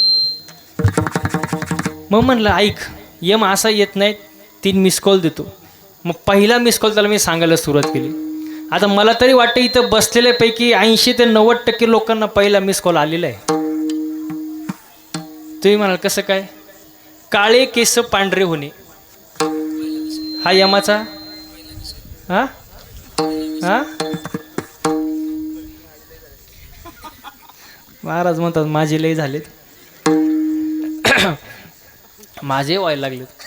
मग म्हणलं ऐक यम असा येत नाही 3 मिस कॉल देतो मग पहिला मिस कॉल त्याला मी सांगायला सुरुवात केली आता मला तरी वाटतं इथं बसलेल्यापैकी 80 ते 90% लोकांना पहिला मिस कॉल आलेला आहे तुम्ही म्हणाल कसं काय काळे केस पांढरे होणे हा यमाचा हा हा महाराज म्हणतात माझे लय झालेत माझे व्हायला लागलेत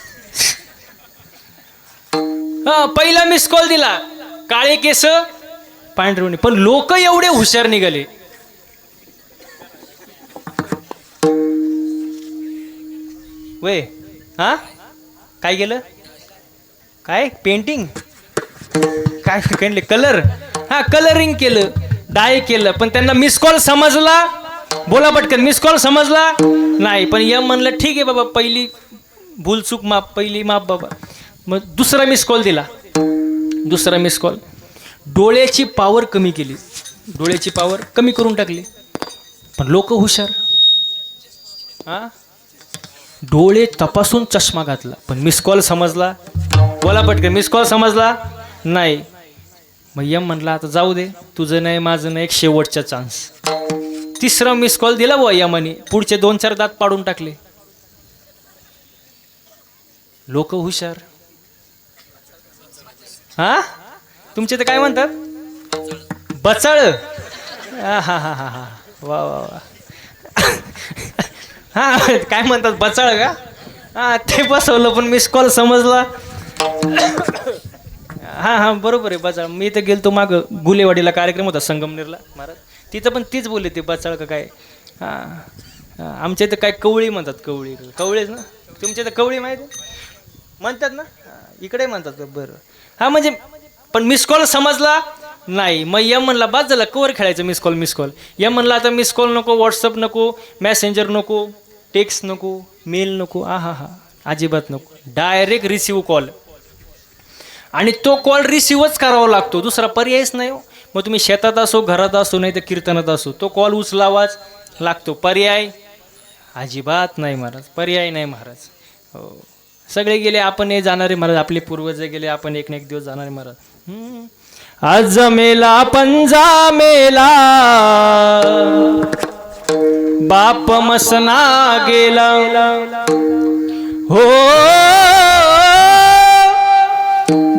हा पहिला मिस कॉल दिला काळे केस पांढरे होणे पण लोक एवढे हुशार निघाले वय हा काय केलं काय पेंटिंग काय केले कलर हा कलरिंग केलं डाय केलं पण त्यांना मिस कॉल समजला बोला पटकन मिस कॉल समजला नाही पण यम म्हणलं ठीक आहे बाबा पहिली भूलचूक माफ पहिली माफ बाबा मग दुसरा मिस कॉल दिला दुसरा मिस कॉल डोळ्याची पावर कमी केली डोळ्याची पावर कमी करून टाकली पण लोक हुशार हा डोळे तपासून चष्मा घातला पण मिस कॉल समजला बोला पटकन मिस कॉल समजला नाही मग यम म्हणला आता जाऊ दे तुझं नाही माझं नाही एक शेवटचा चान्स तिसरा मिस कॉल दिला बुवा यमाने पुढचे 2-4 दात पाडून टाकले लोक हुशार हा तुमचे तर काय म्हणतात बचाळ हा हा हा हा हा वा वा वा हा काय म्हणतात बचाळ का हा ते बसवलं पण मिस कॉल समजला हा हा बरोबर आहे बचाळ मी तर गेलतो मागं गुलेवाडीला कार्यक्रम होता संगमनेरला महाराज तिथं पण तीच बोलले ते बचाळ का काय हां आमच्या इथं काय कवळी म्हणतात कवळीच ना तुमच्या इथं कवळी माहिती म्हणतात ना इकडे म्हणतात बरं हा म्हणजे पण मिस कॉल समजला नाही मग यम म्हणला बाद झाला कवर खेळायचं मिस कॉल यम म्हणला आता मिस कॉल नको व्हॉट्सअप नको मेसेंजर नको टेक्स्ट नको मेल नको हा अजिबात नको डायरेक्ट रिसिव्ह कॉल आणि तो कॉल रिसिव्हच करावा लागतो दुसरा पर्यायच नाही हो मग तुम्ही शेतात असो घरात असो नाही तर कीर्तनात असो तो कॉल उचलावाच लागतो पर्याय अजिबात नाही महाराज पर्याय नाही महाराज हो सगळे गेले, आपण हे जाणारे महाराज. आपले पूर्वज गेले, आपण एक ना एक दिवस जाणारे महाराज. आज मेला पंजा मेला, बाप मसना गेला. हो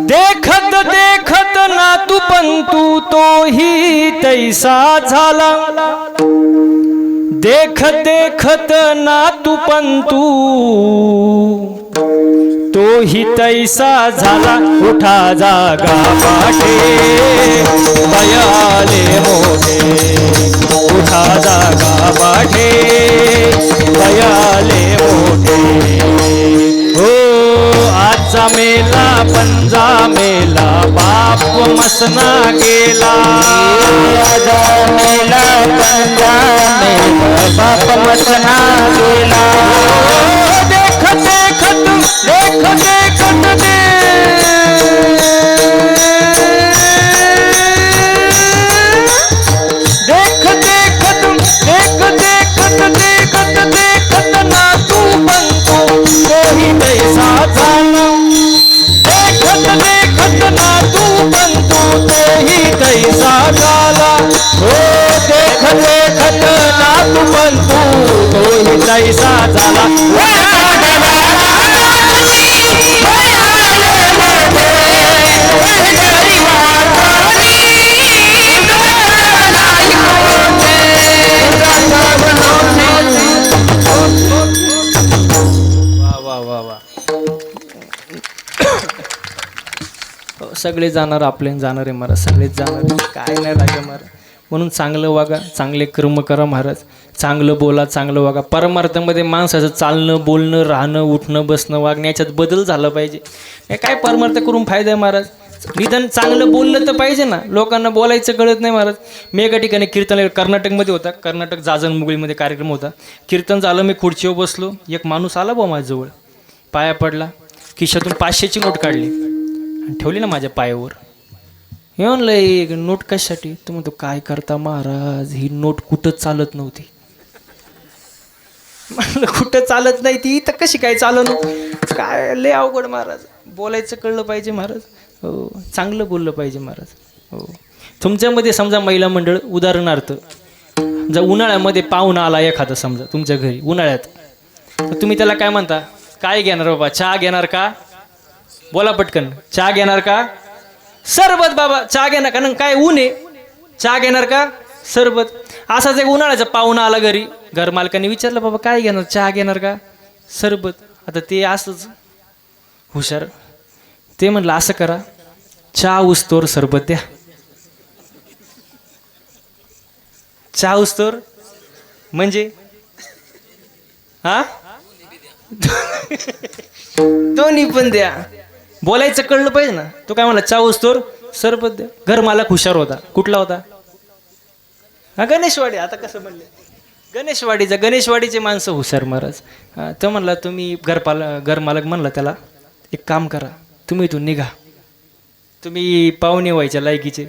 देखत देखत नातू पंतू तोही तैसा झाला. देखत देखत नातू पंतू तोही तैसा झाला. उठा जागा पाठे बयाले मोठे, उठा जागा पाठे बयाले मोठे. हो आजचा मेला पंजा मेला, बाप मसना गेला. आजा मेला पंजा मेला, बाप मसना गेला. देखत देखत देखत देखत देखत देखत देखत देखत नातू पंतू तोही तैसा झाला. देखत देखत नातू पंतू तोही तैसा झाला. हो देखत देखत नातू पंतू तोही तैसा झाला. वा वा वा. सगळे जाणार, आपले जाणार आहे महाराज, सगळेच जाणार आहे. काय नाही लागे महाराज. म्हणून चांगलं वागा, चांगले कर्म करा महाराज, चांगलं बोला, चांगलं वागा. परमार्थामध्ये माणसाचं चालणं बोलणं राहणं उठणं बसणं वागणं याच्यात बदल झाला पाहिजे. हे काय परमार्थ करून फायदा आहे महाराज. निदान चांगलं बोललं तर पाहिजे ना. लोकांना बोलायचं कळत नाही महाराज. मी एका ठिकाणी कीर्तन कर्नाटकमध्ये होता, कर्नाटक जाजन मुगळीमध्ये कार्यक्रम होता. कीर्तन झालं, मी खुर्चीवर बसलो, एक माणूस आला बा माझ्याजवळ, पाया पडला, खिशातून 500ची नोट काढली आणि ठेवली ना माझ्या पायावर. हे म्हणलं एक नोट कशासाठी? तो म्हणतो काय करता महाराज, ही नोट कुठं चालत नव्हती. म्हणलं कुठं चालत नाही ती, तर कशी काय चालवणं? काय लय अवघड महाराज. बोलायचं कळलं पाहिजे महाराज. हो चांगलं बोललं पाहिजे महाराज. हो तुमच्यामध्ये समजा महिला मंडळ, उदाहरणार्थ जर उन्हाळ्यामध्ये पाहुणा आला एखादा समजा तुमच्या घरी उन्हाळ्यात, तर तुम्ही त्याला काय म्हणता? काय घेणार बाबा, चहा घेणार का? बोला पटकन, चहा घेणार का? सरबत बाबा, चहा घेणार का? काय ऊन आहे, चहा घेणार का? सरबत. असाच एक उन्हाळ्याचा पाहुणा आला घरी, घर मालकाने विचारलं बाबा काय घेणार, चहा घेणार का? सरबत. आता ते असंच हुशार, ते म्हणलं असं करा, चहा उस्तोर सरबत द्या. चहा उस्तोर म्हणजे हा दोन्ही पण द्या. बोलायचं कळलं पाहिजे ना. तो काय म्हणला, चहा उस्तोर सरबत द्या. घर मालक हुशार होता. कुठला होता? हा गणेशवाडी. आता कसं म्हणले, गणेशवाडीचे माणसं हुशार महाराज. तो म्हणला तुम्ही घर मालक म्हणला त्याला, एक काम करा, तुम्ही इथून निघा, तुम्ही पाहुणे व्हायच्या लायकीचे,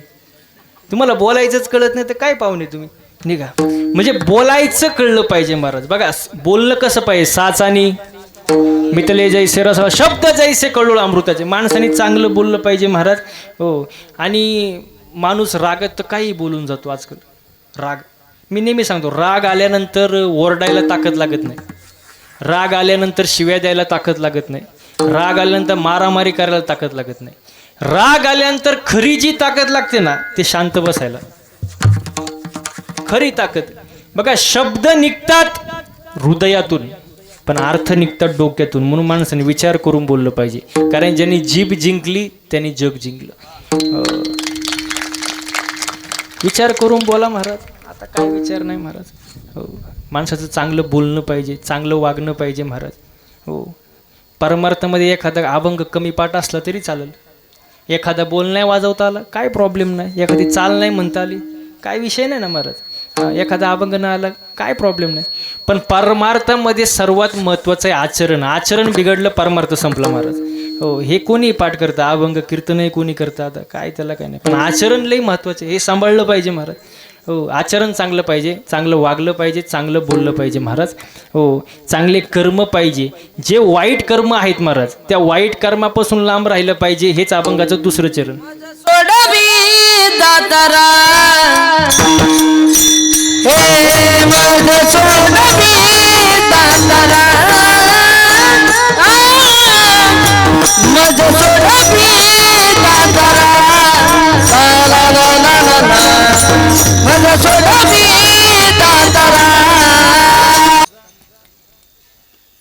तुम्हाला बोलायचंच कळत नाही तर काय पाहुणे, तुम्ही निघा. म्हणजे बोलायचं कळलं पाहिजे महाराज. बघा बोलणं कसं पाहिजे, साचानी मितले जैसे रस शब्द जैसे कळोळ अमृताचे. माणसाने चांगलं बोललं पाहिजे महाराज. हो. आणि माणूस रागात तर काही बोलून जातो आजकाल. राग, मी नेहमी सांगतो, राग आल्यानंतर ओरडायला ताकद लागत नाही, राग आल्यानंतर शिव्या द्यायला ताकद लागत नाही, राग आल्यानंतर मारामारी करायला ताकद लागत नाही. राग आल्यानंतर खरी जी ताकद लागते ना, ते शांत बसायला, खरी ताकद. बघा शब्द निघतात हृदयातून पण अर्थ निघतात डोक्यातून. म्हणून माणसाने विचार करून बोललं पाहिजे, कारण ज्यांनी जीभ जिंकली त्यांनी जग जिंकलं. विचार करून बोला महाराज. आता काय विचार नाही महाराज. हो माणसाचं चांगलं बोलणं पाहिजे, चांगलं वागणं पाहिजे महाराज. हो परमार्थामध्ये एखादा अभंग कमी पाठ असला तरी चालेल, एखादा बोल नाही वाजवता आला काय प्रॉब्लेम नाही, एखादी चाल नाही म्हणता आली काय विषय नाही ना महाराज. एखादा अभंग न आला काय प्रॉब्लेम नाही. पण परमार्थामध्ये सर्वात महत्त्वाचं आहे आचरण. आचरण बिघडलं परमार्थ संपला महाराज. हो हे कोणी पाठ करतं, अभंग कीर्तनही कोणी करतं, आता काय त्याला काय नाही, पण आचरण लई महत्त्वाचं आहे, हे सांभाळलं पाहिजे महाराज. हो, आचरण चांगलं पाहिजे, चांगलं वागलं पाहिजे, चांगलं बोललं पाहिजे महाराज. हो, चांगले कर्म पाहिजे. जे वाईट कर्म आहेत महाराज, त्या वाईट कर्मापासून लांब राहिलं पाहिजे. हेच अभंगाचं दुसरं चरण. सोडवी दातारा हे माझ सोडवी दातारा माझ सोडवी दातारा ला ला ला ला ला माझ सोडवी दातारा.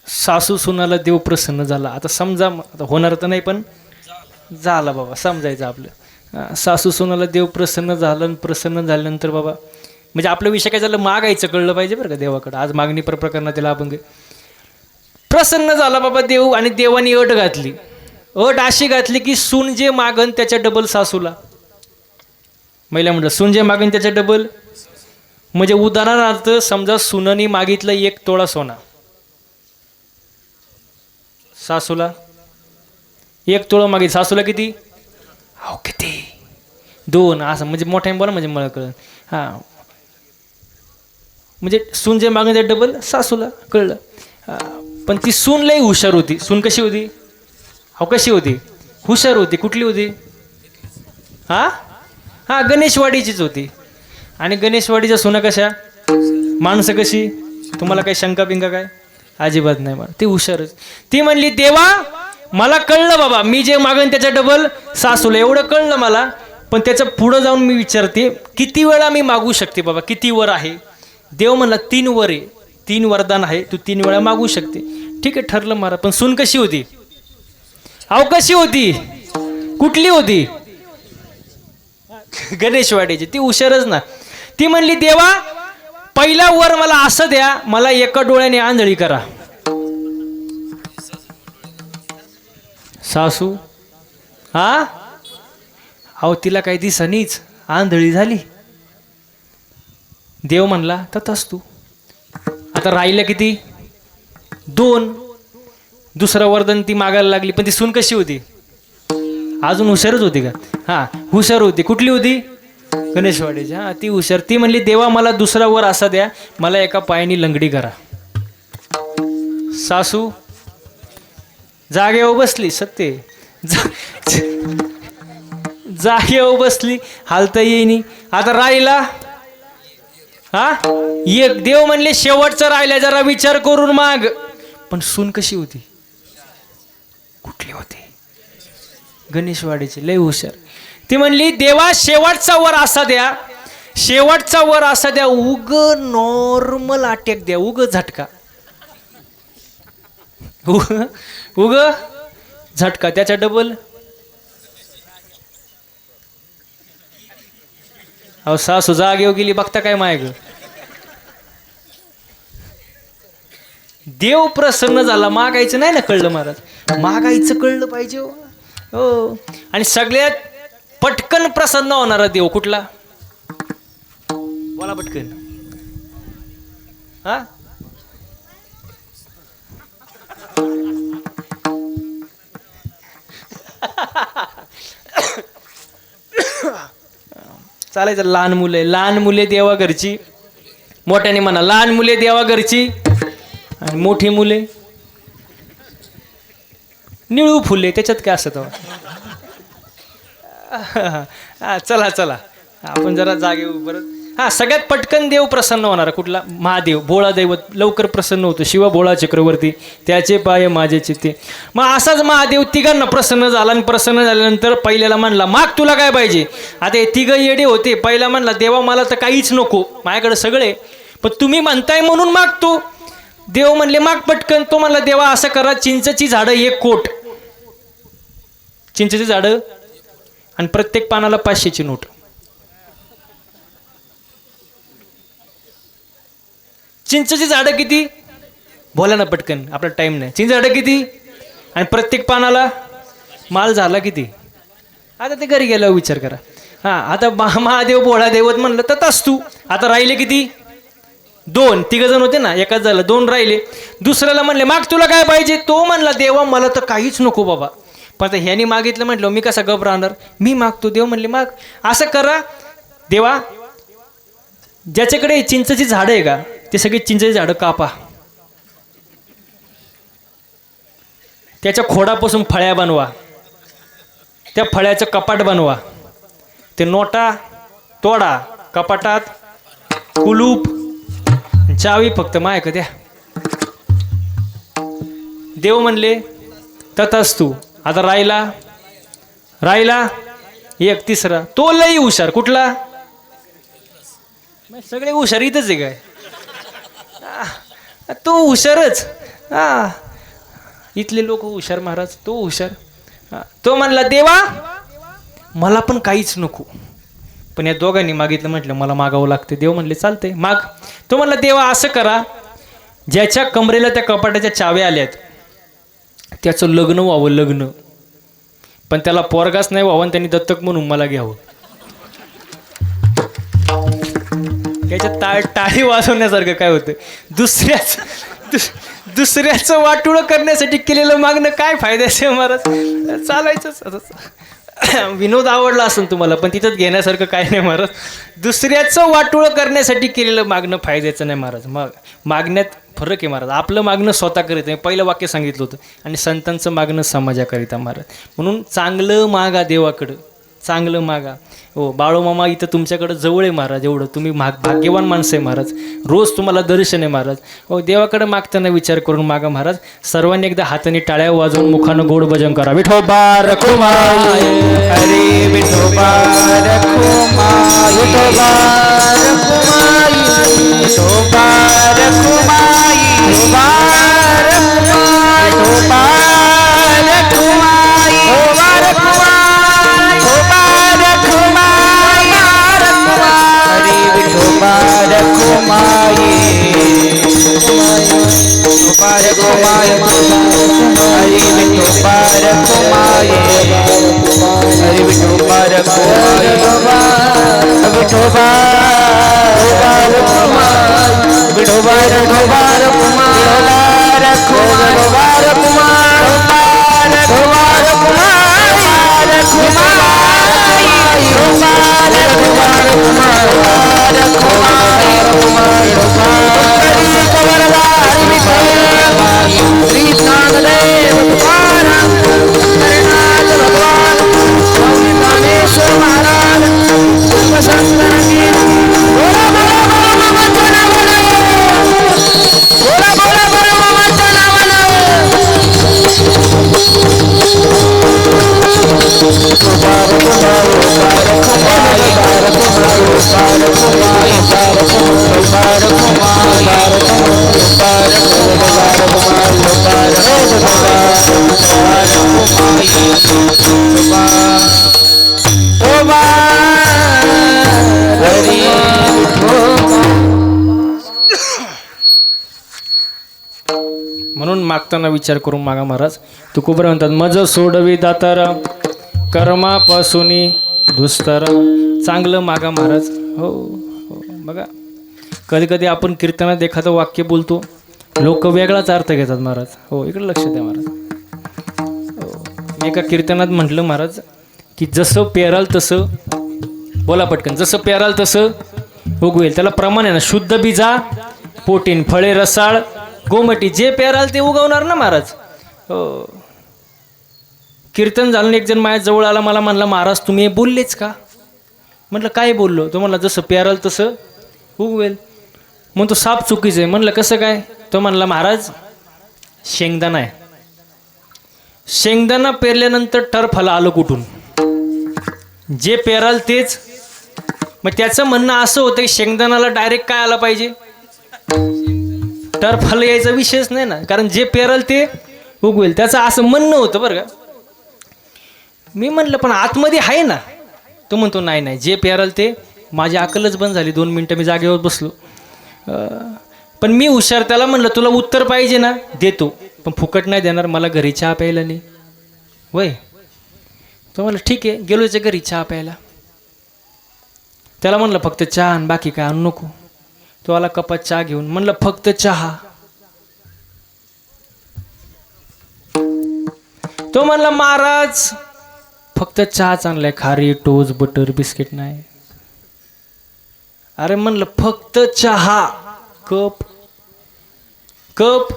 सासू सुनाला देव प्रसन्न झाला. आता समजा, आता होणार तर नाही पण झाला बाबा, समजायचं आपलं. सासू सुनाला देव प्रसन्न झालं, आणि प्रसन्न झाल्यानंतर बाबा म्हणजे आपला विषय काय झालं, मागायचं कळलं पाहिजे बरं का देवाकडं. आज मागणी प्रकरणात त्याला अभंग. प्रसन्न झाला बाबा देव, आणि देवानी अट घातली. अट अशी घातली की सून जे मागन त्याच्या डबल सासूला. महिला म्हणलं सून जे मागन त्याच्या डबल. म्हणजे उदाहरणार्थ समजा सुनानी मागितलं 1 तोळा सोना, सासूला 1 तोळा मागितलं, सासूला किती? हो किती? 2. असं म्हणजे मोठ्या बोला म्हणजे मला कळलं. हां, म्हणजे सून जे मागून त्या डबल सासूला कळलं. पण ती सून लई हुशार होती. सून कशी होती? हो कशी होती? हुशार होती. कुठली होती? हां, गणेशवाडीचीच होती. आणि गणेशवाडीच्या सुना कशा? माणसं कशी? तुम्हाला काही शंका बिंका काय? अजिबात नाही. मला ती हुशारच. ती म्हणली देवा मला कळलं बाबा, मी जे मागन त्याच्या डबल सासूला, एवढं कळलं मला. पण त्याच्या पुढं जाऊन मी विचारते किती वेळा मी मागू शकते बाबा, किती वर आहे? देव म्हणला 3 वर आहे, 3 वरदान आहे, तू 3 वेळा मागू शकते. ठीक आहे, ठरलं मारा. पण सून कशी होती? अहो कशी होती? कुठली होती? गणेशवाडीची. ती हुशारच ना. ती म्हणली देवा पहिला वर मला असं द्या, मला एका डोळ्याने आंधळी करा. सासू अहो तिला काही दिसनीच, आंधळी झाली. देव म्हणला तथाच तू. आता राहिलं किती? 2. दुसरं वरदान ती मागायला लागली. पण ती सून कशी होती? अजून हुशारच होती का? हां, हुशार होती. कुठली होती? गणेशवाडीची. हां, ती हुशार. ती म्हणली देवा मला दुसरा वर असा द्या, मला एका पायाने लंगडी करा. सासू जागेवर बसली. सत्य जागेवर बसली, हालता येईनी. आता राहिला एक. देव म्हणले शेवटचं राहिला, जरा विचार करून माग. पण सून कशी होती? कुठली होती? गणेशवाडीची. लय हुशार. ती म्हणली देवा शेवटचा वर असा द्या, शेवटचा वर असा द्या, उग नॉर्मल अटॅक द्या, उग झटका, उग झटका, त्याच्या डबल. अहो सासू जागेवर गेली, बघता काय मायग. देव प्रसन्न झाला. मागायचं नाही ना कळलं महाराज, मागायचं कळलं पाहिजे. हो. आणि सगळ्यात पटकन प्रसन्न होणारा देव कुठला? बोला पटकन. हा, चालायचं. लहान मुले, लहान मुले देवा घरची. मोठ्याने म्हणा, लहान मुले देवा घरची. आणि मोठी मुले निळू फुले, त्याच्यात काय असत? चला चला आपण जरा जागे परत. हा, सगळ्यात पटकन देव प्रसन्न होणारा कुठला? महादेव, भोळा दैवत. लवकर प्रसन्न होतो. शिवा भोळा चक्रवर्ती, त्याचे पाय माझे चित्ते. मग असाच महादेव तिघांना प्रसन्न झाला. आणि प्रसन्न झाल्यानंतर पहिल्याला म्हणला माग तुला काय पाहिजे. आता हे तिघ येडे होते. पहिला म्हणला देवा मला तर काहीच नको, माझ्याकडे सगळे, पण तुम्ही म्हणताय म्हणून मागतो. देव म्हणले माग पटकन. तो म्हणला देवा असं करा, चिंचची झाडं 1 कोट, चिंचेची झाडं, आणि प्रत्येक पानाला 500ची नोट. चिंचेची झाडं किती? बोला ना पटकन, आपला टाइम नाही. चिंच झाडं किती? आणि प्रत्येक पानाला माल झाला किती? आता ते घरी गेल्यावर विचार करा. हां, आता महादेव भोळा दैवत म्हणलं तर तास तू. आता राहिले किती? 2. 3 जण होते ना, एकाच झालं, 2 राहिले. दुसऱ्याला म्हणले माग तुला काय पाहिजे. तो म्हणला देवा मला तर काहीच नको बाबा. पण आता ह्यानी मागितलं म्हटलं मी कसा गप राहणार, मी मागतो. देव म्हणले माग. असं करा देवा, ज्याच्याकडे चिंचेची झाडं आहे का ते सगळी चिंचेची झाडं कापा, त्याच्या खोडापासून फळ्या बनवा, त्या फळ्याचं कपाट बनवा, ते नोटा तोडा, कपाटात कुलूप चावी फक्त मायक द्या. देव म्हणले तथास्तु. आता राहिला एक तिसरा, तो लई हुशार. कुठला? सगळे हुशार इथंच आहे काय? तो हुशारच. इथले लोक हुशार महाराज, तो हुशार. तो म्हणला देवा मला पण काहीच नको, पण या दोघांनी मागितलं, म्हटलं मला मागावं लागते. देव म्हणले चालतंय माग. तो म्हणला देवा असं करा, ज्याच्या कमरेला त्या कपाटाच्या चाव्या आल्यात त्याचं लग्न व्हावं, लग्न, पण त्याला पोरगाच नाही व्हावं आणि त्यांनी दत्तक म्हणून मला घ्यावं. त्याच्या टाळी वाजवण्यासारखं काय होतं? दुसऱ्याचं वाटोळं करण्यासाठी केलेलं मागणं काय फायद्याचं महाराज? चालायचंच. विनोद आवडला असेल तुम्हाला, पण तिथंच घेण्यासारखं काय नाही महाराज. दुसऱ्याचं वाटोळं करण्यासाठी केलेलं मागणं फायद्याचं नाही महाराज. मागण्यात फरक आहे महाराज. आपलं मागणं स्वतः करीत आहे, पहिलं वाक्य सांगितलं होतं, आणि संतांचं मागणं समाजाकरिता महाराज. म्हणून चांगलं मागा देवाकडं, चांगलं मागा. हो बाळूमामा इथं तुमच्याकडं जवळ आहे महाराज, एवढं तुम्ही भाग्यवान माणसं आहे महाराज. रोज तुम्हाला दर्शन आहे महाराज. हो देवाकडे मागताना विचार करून मागा महाराज. सर्वांनी एकदा हाताने टाळ्या वाजवून मुखानं गोड भजन करा. विठोबा रखुमाई, हरे विठोबा रखुमाई, विठोबा रखुमाई, विठोबा रखुमाई, विठोबा रखुमाई, विठोबा रखुमाई, विठोबा रखुमाई, विठोबा रखुमाई, हरे विठोबा रखुमाई, विठोबा रखुमाई, हरे विठोबा रखुमाई, हरे विठोबा रखुमाई, विठोबा रखुमाई, विठोबा म्हणून मागताना विचार करून मागा महाराज. तुकोबरा म्हणतात मज सोडवी दातार कर्मापासून दुस्तर. चांगलं मागा महाराज. हो हो बघा, कधी कधी आपण कीर्तनात एखादं वाक्य बोलतो, लोक वेगळाच अर्थ घेतात महाराज. हो इकडे लक्ष द्या महाराज. हो मी एका कीर्तनात म्हटलं महाराज की जसं पेराल तसं, बोला पटकन, जसं पेराल तसं उगवेल. त्याला प्रमाण आहे ना, शुद्ध बीजा पोटीन, फळे रसाळ गोमटी, जे पेराल ते उगवणार ना महाराज. हो कीर्तन झालं, एक जण माझ्या जवळ आला, मला म्हणला महाराज तुम्ही बोललेच का? म्हटलं काय बोललो? तो म्हणला जसं पेराल तसं उगवेल. मग तो साप चुकीचं आहे. म्हणलं कसं काय? तो म्हणला महाराज शेंगदाणा आहे, शेंगदाणा पेरल्यानंतर टरफला आलं कुठून? जे पेराल तेच. मग त्याचं म्हणणं असं होतं की शेंगदाणाला डायरेक्ट काय आला पाहिजे? टरफल यायचा विषयच नाही ना, कारण जे पेराल ते उगवेल, त्याचं असं म्हणणं होतं बरं का. मी म्हटलं पण आतमध्ये आहे ना. तो म्हणतो नाही नाही, जे पेराल ते. माझी अकलच बंद झाली. 2 मिनटं मी जागेवर बसलो. पण मी हुशार, त्याला म्हणलं तुला उत्तर पाहिजे ना, देतो, पण फुकट नाही देणार, मला घरी चहा प्यायला नाही. वय तो म्हणलं ठीक आहे. गेलो त्याच्या घरी चहा प्यायला. त्याला म्हणलं फक्त चहा आण, बाकी काय आणू नको. तो आला कपात चहा घेऊन. म्हणलं फक्त चहा. तो म्हणला महाराज फक्त चहा चांगला आहे, खारी टोस्ट बटर बिस्किट नाही. अरे म्हणलं फक्त चहा, कप कप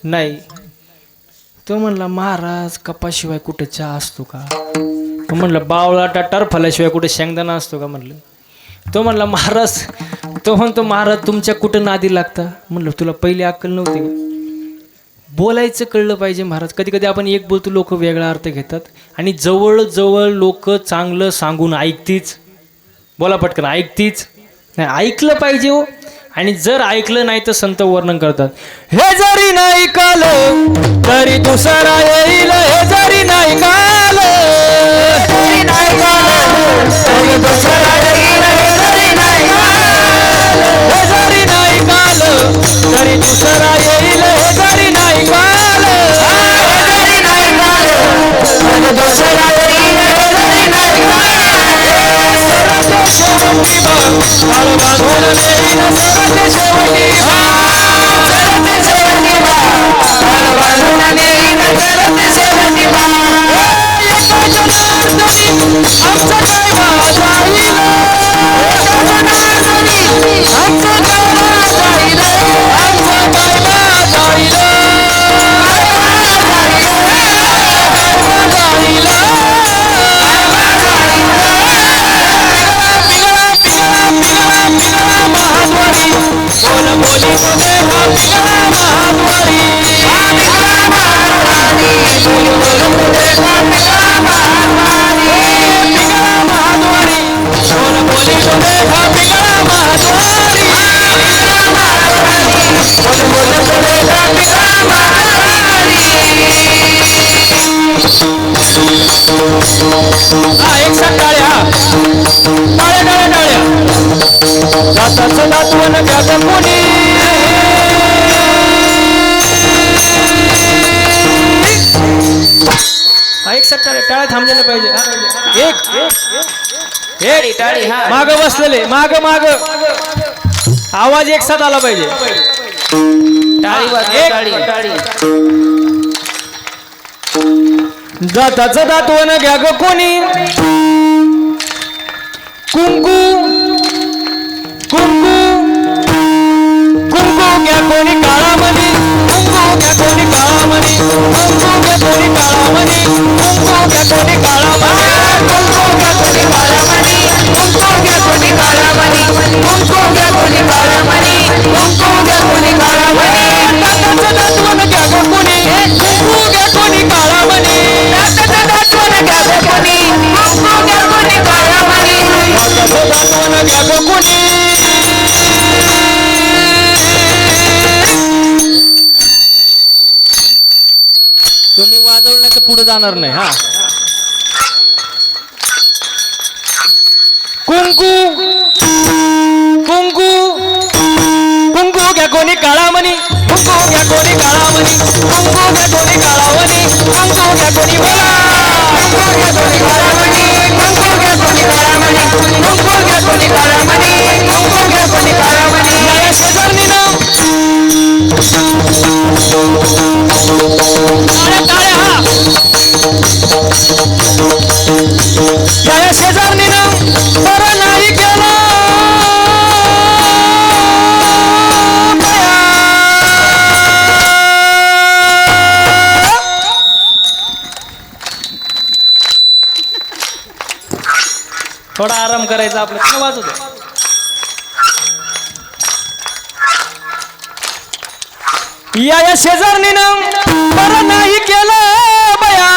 नाही. तो म्हणला महाराज कपाशिवाय कुठे चहा असतो का? तो म्हणलं बावळाटा टरफल्याशिवाय कुठे शेंगदाणा असतो का म्हणलं. तो म्हणला महाराज, तो म्हणतो महाराज तुमच्या कुठं नादी लागता. म्हणलं तुला पहिली अक्कल नव्हती का? बोलायचं कळलं पाहिजे महाराज. कधी कधी आपण एक बोलतो लोक वेगळा अर्थ घेतात आणि जवळ लोक चांगलं सांगून ऐकतीच. बोला पटकन, ऐकतीच नाही, ऐकलं पाहिजे हो. आणि जर ऐकलं नाही तर संत वर्णन करतात, हे जरी नाही कालं तरी दुसरा येईल. हे जरी नाही कालं तरी नाही कालं तरी दुसरा येईल. हे जरी नाही कालं, हे जरी नाही कालं तरी दुसरा येईल. हे जरी नाही कालं, हे जरी नाही कालं तरी दुसरा येईल. हे जरी नाही कालं, सरते शेवटी बघ काळ बांधून देईन. सरते शेवटी सरते शेवटी काळ बांधून देईन. सरते शेवटी एका जनार्दनी आमचं काय वाजाईल. एका जनार्दनी आमचं काय वाजाईल. आमचं काय वाजाईल. एक साथ टाळ्या, टाळ्या टाळ्या टाळ्या. दाताचं दातवण घ्या ग कोणी. एक साथ टाळ्या, टाळ्या थांबलेलं पाहिजे. एक टाळी माग बसलेले, माग माग आवाज एक साथ आला पाहिजे. टाळी. दाताचं दातवण घ्या ग कोणी. कुंकू कुंकू कुंकू घ्या कोणी काळामणी. कुंकू घ्या कोणी काळामणी. कुंकू घ्या कोणी काळामणी. कुंकू घ्या कोणी काळामणी. कुंकू घ्या कोणी काळामणी. कुंकू घ्या कोणी काळामणी. कुंकू घ्या कोणी काळामणी. कुंकू घ्या कोणी काळामणी. दाताचं दातवण घ्या ग कोणी. कुंकू घ्या कोणी काळामणी. दाताचं दातवण घ्या ग कोणी. कुंकू घ्या कोणी काळामणी. दाताचं दातवण घ्या ग कोणी. तुम्ही वाजवलं नाही तर पुढे जाणार नाही. हा, कुंकू कुंकू कुंकू घ्या कोणी काळामणी. कुंकू घ्या कोणी काळामणी. कुंकू घ्या कोणी काळामणी. कुंकू घ्या कोणी बोला. कुंकू घ्या कोणी काळामणी. कुंकू घ्या कोणी काळामणी. कुंकू घ्या कोणी काळामणी. कुंकू घ्या कोणी काळामणी. या शेजारनी ना टाळ्या हा. या शेजारनी ना बरं नाही केलं. थोडा आराम करायचा आपलं. त्याला वाजू दे. या शेजारणीनं बरं नाही केलं बया.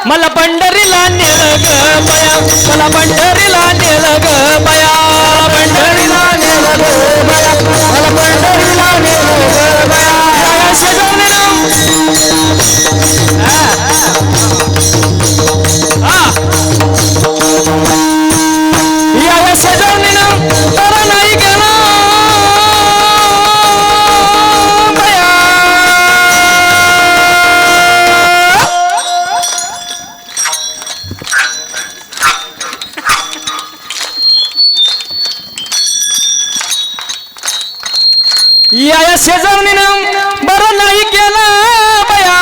मला पंढरीला नेलं ग बया. मला पंढरीला नेलं ग बया. पंढरीला नेलं ग बया. मला पंढरीला नेलं ग बया. या शेजारणीनं या शेजारणीनं बरं नाही केलं. या शेजारणीनं बरं नाही केलं बया.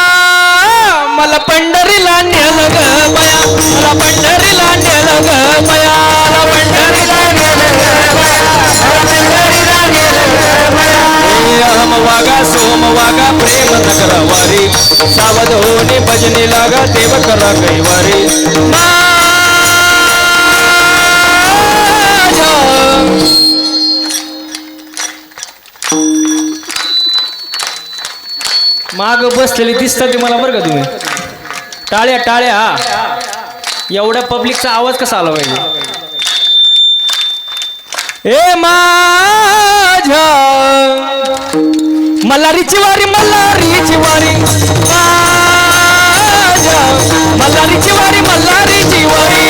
मला पंढरीला नेलं ग बया. मला पंढरीला नेलं ग बया. मला पंढरीला नेलं ग माग बसलेले दिसतात ते मला बरं का तुम्ही. टाळ्या टाळ्या. हा, एवढ्या पब्लिकचा आवाज कसा आला पाहिजे. ए माझ्या मल्हारीची वारी मल्हारीची वारी माझ्या मल्हारीची वारी मल्हारीची वारी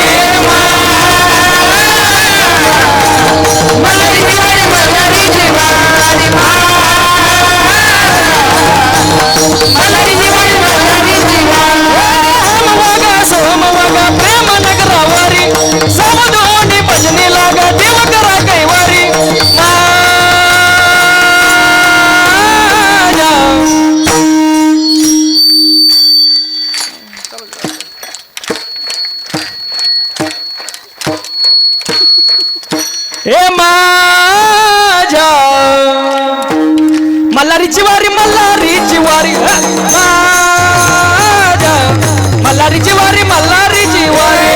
मल्हारीची वारी मल्हारीची वारी मल्हारीची वारी मल्हारीची वागा सोमवागा प्रेम नगरावारी समदोनी भजनी लागा देव करा कैवारी ए माझ्या मल्हारीची वारी मल्हारीची वारी माझ्या मल्हारीची वारी मल्हारीची वारी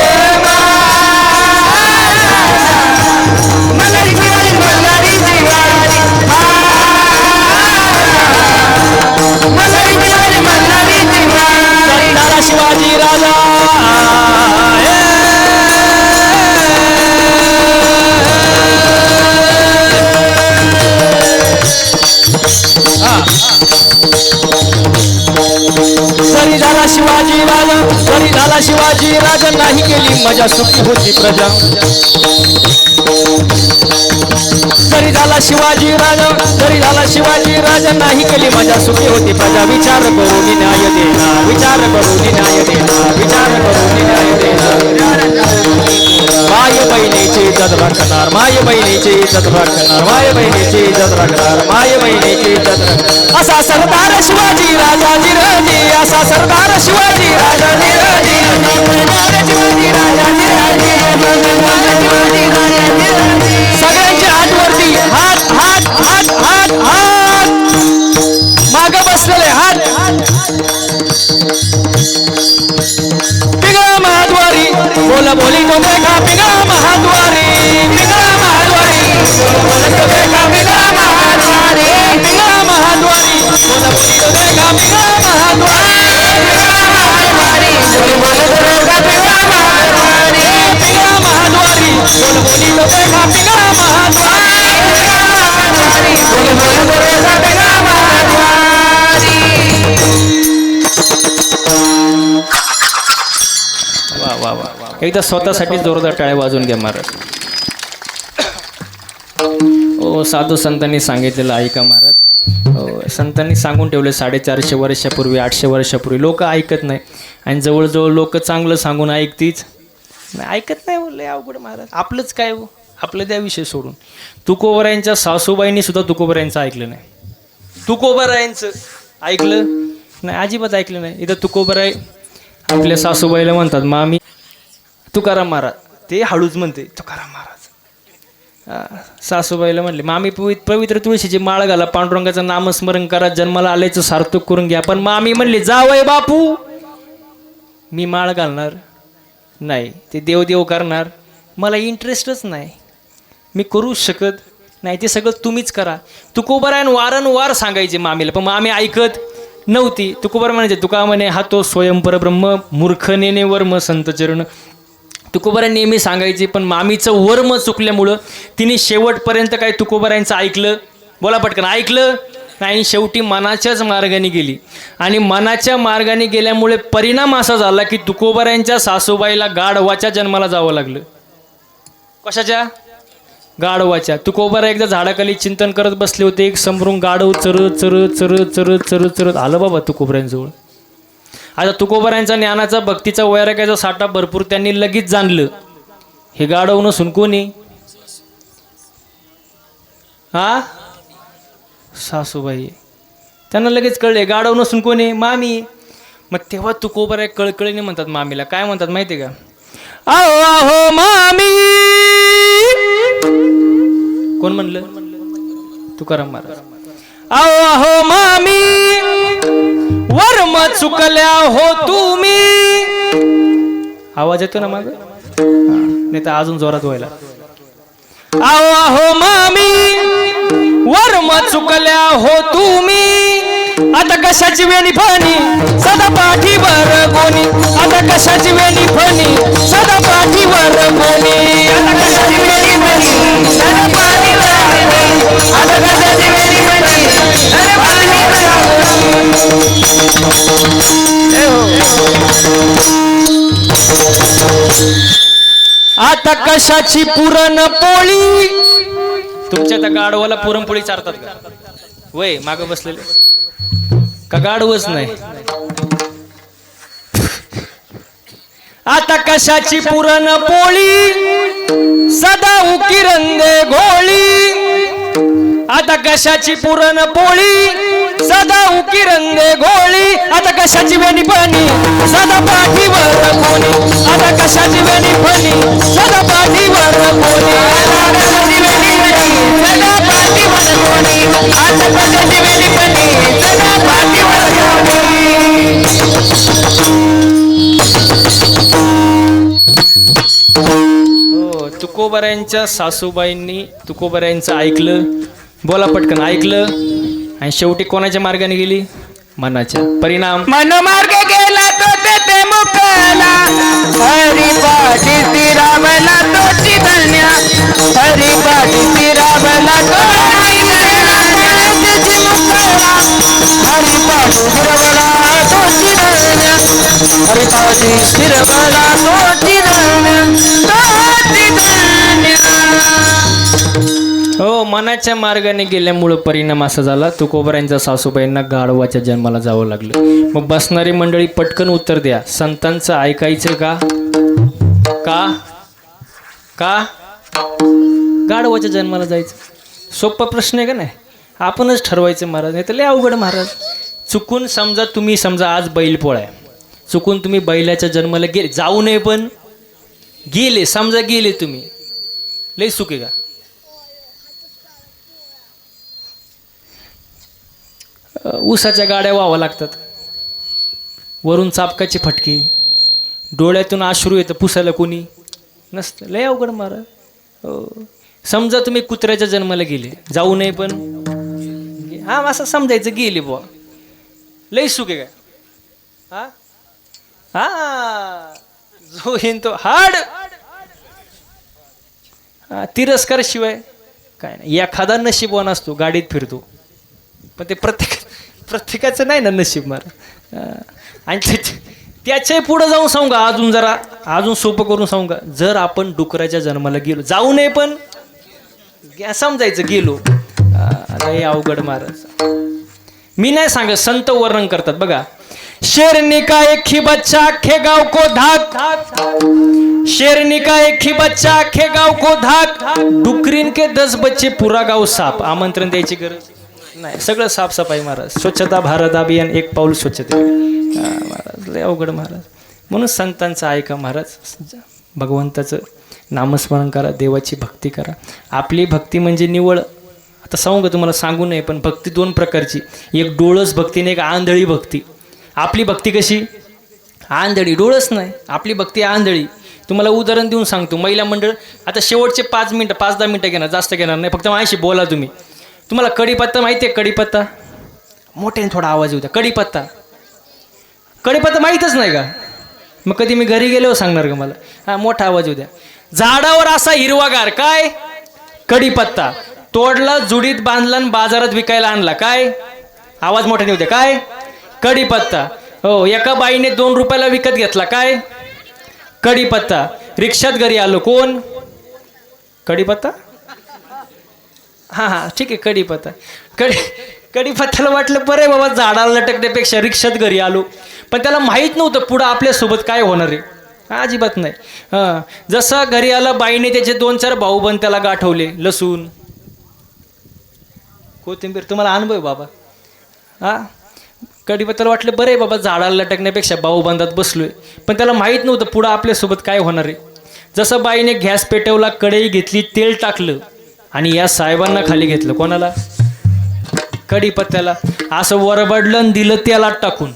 मल्हारीची वारी मल्हारीची वारी मल्हारीची वारी मल्हारीची वारी दादा शिवाजी राजा जरी झाला शिवाजी राजा जरी झाला शिवाजी राजा नाही केली मजा सुखी होती प्रजा जरी झाला शिवाजी राजा जरी झाला शिवाजी राजा नाही केली मजा सुखी होती प्रजा विचार करून न्याय देना विचार करून न्याय देना विचार करून न्याय देना माय बहिणीची इज्जत राखणार माय बहिणीची इज्जत राखणार माय बहिणीची इज्जत राखणार माय बहिणीची इज्जत राखणार असा सरदार शिवाजी राजाजी राजी असा सरदार शिवाजी राजाजी राजी शिवाजी राजाजी राजी सगळ्यांच्या हातवरती हात हात हात हात हात माग बसलेले हात पिंगळा महाद्वारी बोला बोली तो देखा पिंगळा महाद्वारी पिंगळा महाद्वारी बोला तो देखा पिंगळा महाद्वारी पिंगळा महाद्वारी बोला बोली तो देखा पिंगळा महाद्वारी बोला तो देखा पिंगळा महाद्वारी पिंगळा महाद्वारी बोला बोली तो देखा पिंगळा महाद्वारी बोला बोली तो देखा पिंगळा महाद्वारी. वा वा वा एकदा स्वतःसाठी जोरदार टाळ्या वाजून घ्या महाराज. ओ साधू संतांनी सांगितलेलं ऐका महाराज. हो संतांनी सांगून ठेवले 450 वर्षापूर्वी 800 वर्षापूर्वी. लोक ऐकत नाही आणि जवळजवळ लोक चांगलं सांगून ऐकतीच नाही ऐकत नाही. बोलले अवघड महाराज आपलंच काय हो आपलं त्या विषय सोडून. तुकोबरायांच्या सासूबाईंनी सुद्धा तुकोबरायांचं ऐकलं नाही. तुकोबरायांचं ऐकलं नाही अजिबात ऐकलं नाही. इथं तुकोबराय आपल्या सासूबाईला म्हणतात मामी तुकाराम महाराज ते हळूच म्हणते तुकाराम महाराज. सासूबाईला म्हणले मामी पवित्र तुळशीची माळ घाला पांडुरंगाचं नामस्मरण करा जन्माला आल्याचं सार्थक करून घ्या. पण मामी म्हणले जावय बापू मी माळ घालणार नाही ते देवदेव करणार मला इंटरेस्टच नाही मी करूच शकत नाही ते सगळं तुम्हीच करा. तुकोबरायन वारंवार सांगायचे मामीला पण मामी ऐकत नव्हती. तुकोबर म्हणायचे तुका म्हणे हा तो स्वयं परब्रह्म मूर्ख नेने वर्म संत चरण. तुकोबराय नेहमी सांगायचे पण मामीचं वर्म चुकल्यामुळं तिने शेवटपर्यंत काय तुकोबरायांचं ऐकलं. बोला पटकन ऐकलं नाही. शेवटी मनाच्याच मार्गाने गेली आणि मनाच्या मार्गाने गेल्यामुळे परिणाम असा झाला की तुकोबरायांच्या सासूबाईला गाढवाच्या जन्माला जावं लागलं. कशाच्या गाढवाच्या. तुकोबरा एकदा झाडाखाली चिंतन करत बसले होते. एक समोरून गाढव चरत चरत चरत चरत चरत चरत आलं बाबा तुकोबरायांजवळ. आता तुकोबरायांचा ज्ञानाचा भक्तीचा वैराग्याचा साठा भरपूर. त्यांनी लगेच जाणलं हे गाढव नसून कोणी हा सासूबाई. त्यांना लगेच कळले गाढव नसून कोणी मामी. मग तेव्हा तुकोबराय कळकळीने म्हणतात मामीला काय म्हणतात माहिती आहे का आहो आहो मामी. कोण म्हणलं तुकाराम महाराज. आहो आहो मामी वर्म चुकल्या हो तुम्ही. आवाज येतो ना माग नाही तर अजून जोरात व्हायला. आहो आहो मामी वर्म चुकल्या हो तुम्ही आता कशाची वेणी फणी सदा पाठीवर कोणी आता कशाची वेणी फणी सदा पाठीवर कोणी आता कशाची वेणी फणी सदा पाठीवर कोणी आता कशाची वेणी फणी सदा पाठीवर आता कशाची पुरणपोळी तुमच्या त्या गाडवाला पुरणपोळी चारतात का वय माग बसलेले का गाडवच नाही आता कशाची पुरणपोळी सदा उकिरंगे घोळी आता कशाची पुरणपोळी सदा उकिरंगे घोळी आता कशाची वेणी फणी सदा पाठीवर कोणी आता कशाची वेणी फणी सदा पाठीवर कोणी आता कशाची वेणी फणी सदा पाठीवर कोणी आता कशाची वेणी फणी सदा पाठीवर कोणी हो तुकोबारायांच्या सासूबाईंनी तुकोबारायांचं ऐकलं बोला पटकन ऐकलं आणि शेवटी कोणाच्या मार्गाने गेली मनाच्या परिणाम मनोमार्ग गेला तो तेथे मुकला हरिपाठी स्थिरावला तो चितण्या हरिपाठी स्थिरावला तो त्याची मुकला हरिपाठी स्थिरवला तो चितण्या हरिपाठी स्थिरवला तो चितण्या हो मनाच्या मार्गाने गेल्यामुळं परिणाम असा झाला तुकोबारायांच्या सासूबाईंना गाढवाच्या जन्माला जावं लागलं मग बसणारी मंडळी पटकन उत्तर द्या संतांचं ऐकायचं का का का गाढवाच्या जन्माला जायचं सोपा प्रश्न आहे का नाही आपणच ठरवायचं महाराज नाही तर लय अवघड महाराज चुकून समजा तुम्ही समजा आज बैलपोळा आहे चुकून तुम्ही बैलाच्या जन्माला गेले जाऊ नये पण गेले समजा गेले तुम्ही लय चुके का ऊसाच्या गाड्या व्हावं लागतात वरून चापकाची फटकी डोळ्यातून अश्रू येतं पुसायला कोणी नसतं लय अवघड मारा हो समजा तुम्ही कुत्र्याच्या जन्माला गेले जाऊ नये पण हा असं समजायचं गेले बुवा लय सुख आहे का हा हा जो येईन तो हाड तिरस्कार शिवाय काय नाही एखादा नशीबवान असतो गाडीत फिरतो पण ते प्रत्येकाचं नाही ना नशीब मार आणि त्याच्याही पुढं जाऊन सांगू का अजून जरा अजून सोपं करून सांगू का जर आपण डुकराच्या जन्माला गेलो जाऊ नये पण समजायचं गेलो अरे अवघड महाराज मी नाही सांगत संत वर्णन करतात बघा शेरनी का एक ही बच्चा आखे गाव को धाक शेरनी का एक ही बच्चा आखे गाव को धाक डुकरीन के 10 बच्चे पूरा गाव साफ आमंत्रण द्यायची गरज नाही सगळं साफसफाई महाराज स्वच्छता भारत अभियान एक पाऊल स्वच्छते महाराज लय अवघड महाराज म्हणून संतांचं ऐका महाराज भगवंताचं नामस्मरण करा देवाची भक्ती करा आपली भक्ती म्हणजे निवळ आता सांगू का तुम्हाला सांगू नये पण भक्ती 2 प्रकारची एक डोळस भक्ती आणि एक आंधळी भक्ती आपली भक्ती कशी आंधळी डोळस नाही आपली भक्ती आंधळी तुम्हाला उदाहरण देऊन सांगतो महिला मंडळ आता शेवटचे 5 मिनटं 5-10 मिनटं घेणार जास्त घेणार नाही फक्त माझ्याशी बोला तुम्ही तुम्हाला कढीपत्ता माहिती आहे कढीपत्ता मोठ्याने थोडा आवाज येऊ द्या कढीपत्ता माहीतच नाही का मग कधी मी घरी गेल्यावर सांगणार का मला हा मोठा आवाज येऊ द्या झाडावर असा हिरवागार काय कढीपत्ता तोडला जुडीत बांधला आणि बाजारात विकायला आणला काय आवाज मोठ्याने येऊ द्या काय कढीपत्ता हो एका बाईने 2 रुपयाला विकत घेतला काय कढीपत्ता रिक्षात घरी आलो कोण कढीपत्ता हां ठीक आहे कढीपत्ता कढीपत्त्याला वाटलं बरं आहे बाबा झाडाला लटकण्यापेक्षा रिक्षात घरी आलो पण त्याला माहीत नव्हतं पुढं आपल्यासोबत काय होणार आहे अजिबात नाही हां जसं घरी आलं बाईने त्याचे 2-4 भाऊबंद त्याला गाठवले लसूण कोथिंबीर तुम्हाला अनुभव बाबा हां कढीपत्त्याला वाटलं बरं आहे बाबा झाडाला लटकण्यापेक्षा भाऊबंदात बसलोय पण त्याला माहीत नव्हतं पुढं आपल्यासोबत काय होणार आहे जसं बाईने गॅस पेटवला कढई घेतली तेल टाकलं आणि या साहेबांना खाली घेतलं कोणाला कढीपत्त्याला असं वरबडलं आणि दिलं त्याला टाकून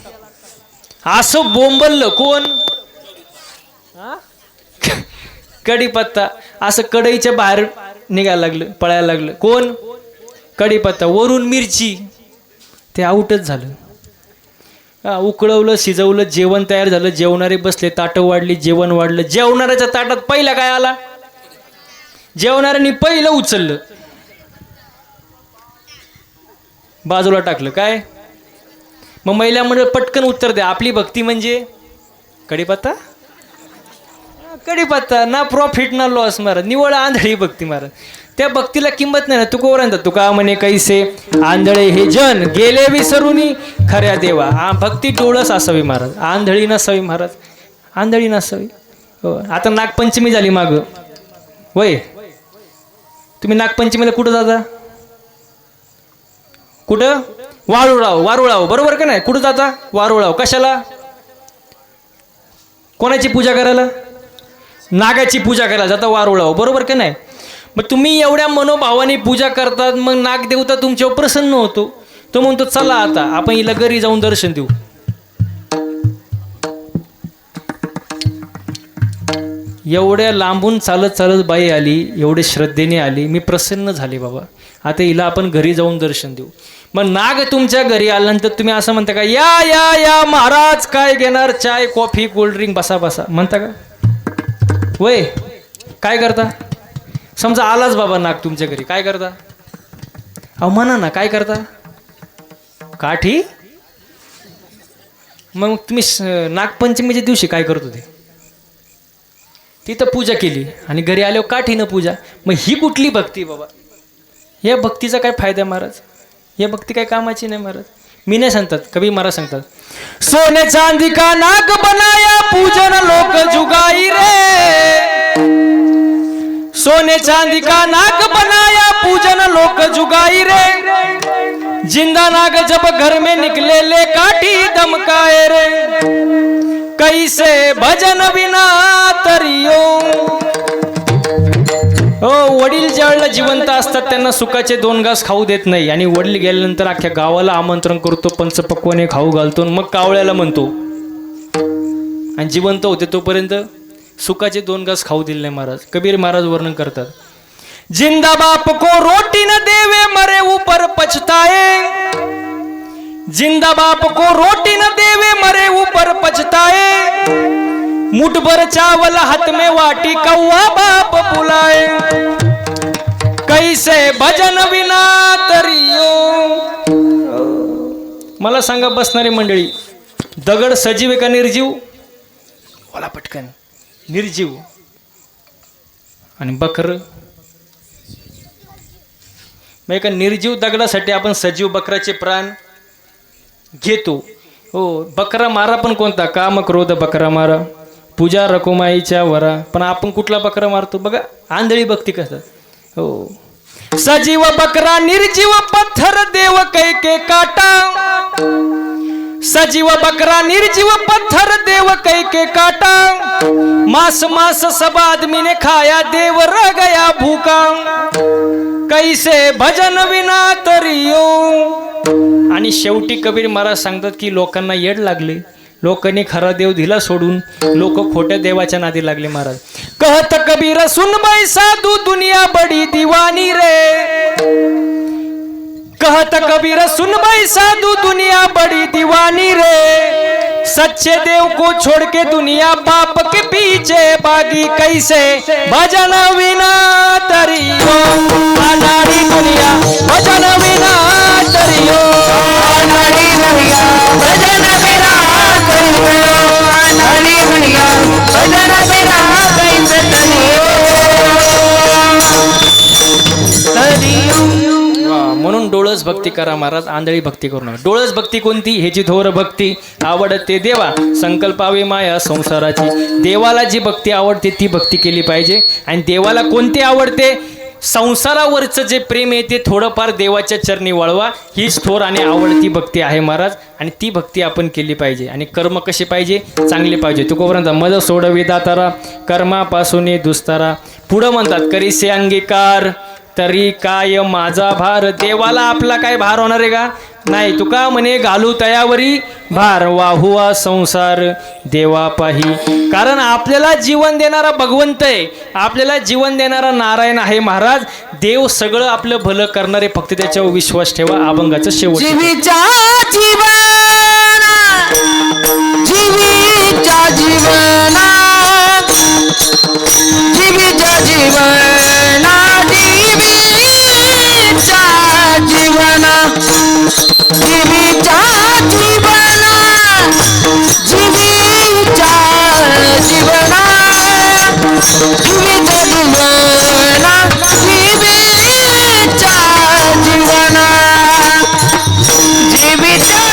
असं बोंबललं कोण कढीपत्ता असं कढईच्या बाहेर निघायला लागलं पळायला लागलं कोण कढीपत्ता वरून मिरची ते आऊटच झालं. उकळवलं शिजवलं जेवण तयार झालं, जेवणारे बसले, ताटं वाढली, जेवण वाढलं. जेवणाऱ्याच्या ताटात पहिला काय आला? जेवणाऱ्यांनी पहिलं उचललं, बाजूला टाकलं. काय? मग महिला म्हणजे पटकन उत्तर द्या. आपली भक्ती म्हणजे कढीपत्ता? कढीपत्ता ना प्रॉफिट ना लॉस महाराज, निवळ आंधळी भक्ती महाराज. त्या भक्तीला किंमत नाही ना. तुका म्हणतात, तुका म्हणे कैसे आंधळे हे जन गेले विसरूनी खऱ्या देवा. भक्ती डोळस असावी महाराज, आंधळी नसावी महाराज, आंधळी नसावी. हो. आता नागपंचमी झाली मागं, वय तुम्ही नागपंचमीला कुठं जाता? कुठं? वारुळाव. वारुळाव बरोबर का नाही? कुठं जाता? वारुळाव. कशाला? कोणाची पूजा करायला? नागाची पूजा करायला जाता वारुळाव, बरोबर का नाही? मग तुम्ही एवढ्या मनोभावाने पूजा करतात, मग नागदेवता तुमच्यावर प्रसन्न होतो. तो म्हणतो चला आता आपण हिला घरी जाऊन दर्शन देऊ. एवढ्या लांबून चालत चालत बाई आली, एवढे श्रद्धेने आली, मी प्रसन्न झाले बाबा, आता हिला आपण घरी जाऊन दर्शन देऊ. मग नाग तुमच्या घरी आल्यानंतर तुम्ही असं म्हणता का, या या या महाराज काय घेणार, चाय कॉफी कोल्ड्रिंक, बसा बसा म्हणता का? वय काय करता? समजा आलाच बाबा नाग तुमच्या घरी, काय करता? अहो म्हणा ना, काय करता? काठी? मग तुम्ही नागपंचमीच्या दिवशी काय करत होते? तिथं पूजा केली आणि घरी आल्यावर काठीनं पूजा. मग ही कुठली भक्ती बाबा? या भक्तीचा काय फायदा महाराज? या भक्ती काय कामाची नाही महाराज. मी नाही सांगतात, कबीर महाराज सांगतात, सोने चांदी का नाग बनाया पूजन लोक जुगाई रे. सोने चांदी का नाग बनाया पूजन लोक जुगाई रे. जिंदा नाग जब घर में निकले ले काठी दमकाए रे. कैसे भजन विना तरियो. हो, वडील ज्यावेळेला जिवंत असतात त्यांना सुखाचे 2 घास खाऊ देत नाही, आणि वडील गेल्यानंतर अख्ख्या गावाला आमंत्रण करतो, पंचपक्वाने खाऊ घालतो, मग कावळ्याला म्हणतो. आणि जिवंत होते तोपर्यंत सुखाचे 2 घास खाऊ दिले नाही महाराज. कबीर महाराज वर्णन करतात, जिंदा बाप को रोटी न देवे मरे ऊपर पछताए. जिंदा बाप को रोटी न देवे मरे ऊपर पछताए. मुठ भर चावल हाथ में वाटी कौआ बाप बुलाए. कैसे भजन विना तरियो. मला सांगा बसणारी मंडळी, दगड सजीव का निर्जीव? बोला पटकन. निर्जीव. आणि बकर, मग एका निर्जीव दगडासाठी आपण सजीव बकराचे प्राण घेतो. हो, बकरा मारा पण कोणता? काम क्रोध बकरा मारा, पूजा रकुमाईच्या वरा. पण आपण कुठला बकरा मारतो बघा? आंधळी भक्ती करतात. हो, सजीव बकरा निर्जीव पत्थर देव कैके काटा. सजीव बकरा निर्जीव पत्थर देव कैके काटा. मांस मांस सब आदमी ने खाया देव रह गया भूखा. कैसे भजन विना तरियो. आणि शेवटी कबीर महाराज सांगतात की लोकांना येड लागले, लोकांनी खरा देव दिला सोडून लोक खोट्या देवाच्या नादी लागले महाराज. कहत कबीर सुन बाई साधू दुनिया बड़ी दीवानी रे. कहत कबीर सुन बाई साधू दुनिया बड़ी दीवानी रे. सच्चे देव को छोड़ के दुनिया बाप के पीछे भागी. कैसे भजन विना तरियो. अनाड़ी दुनिया भजन विना तरियो. अनाड़ी दुनिया भजन विना तरियो. अनाड़ी दुनिया भजन विना कैसे तरियो. म्हणून डोळस भक्ती करा महाराज, आंधळी भक्ती करू नका. डोळस भक्ती कोणती? ह्याची थोर भक्ती आवडते देवा, संकल्पावे माया संसाराची. देवाला जी भक्ती आवडते ती भक्ती केली पाहिजे. आणि देवाला कोणती आवडते? संसारावरचं जे प्रेम आहे ते थोडंफार देवाच्या चरणी वळवा. हीच थोर आणि आवडती भक्ती आहे महाराज, आणि ती भक्ती आपण केली पाहिजे. आणि कर्म कसे पाहिजे? चांगले पाहिजे. तुकोपर्यंत मज सोडवी दातारा, कर्मापासून दुस्तारा. पुढं म्हणतात, करीसे अंगीकार तरी काय माझा भार. देवाला आपला काय भार होणार आहे का? नाही तुका म्हणे घालू तयावरी भार वाहुवा संसार देवा पाही. कारण आपल्याला जीवन देणारा भगवंत आहे, आपल्याला जीवन देणारा नारायण आहे महाराज. देव सगळं आपलं भलं करणारे, फक्त त्याच्यावर विश्वास ठेवा. अभंगाचं शेवट. जीवीचा जीवना जीवीचा जीवना जीवीचा जीवना जीवीचा जीवना जीवीचा जीवना जीवीचा जीवना जीवीचा जीवना जीवीचा जीवना जीवीचा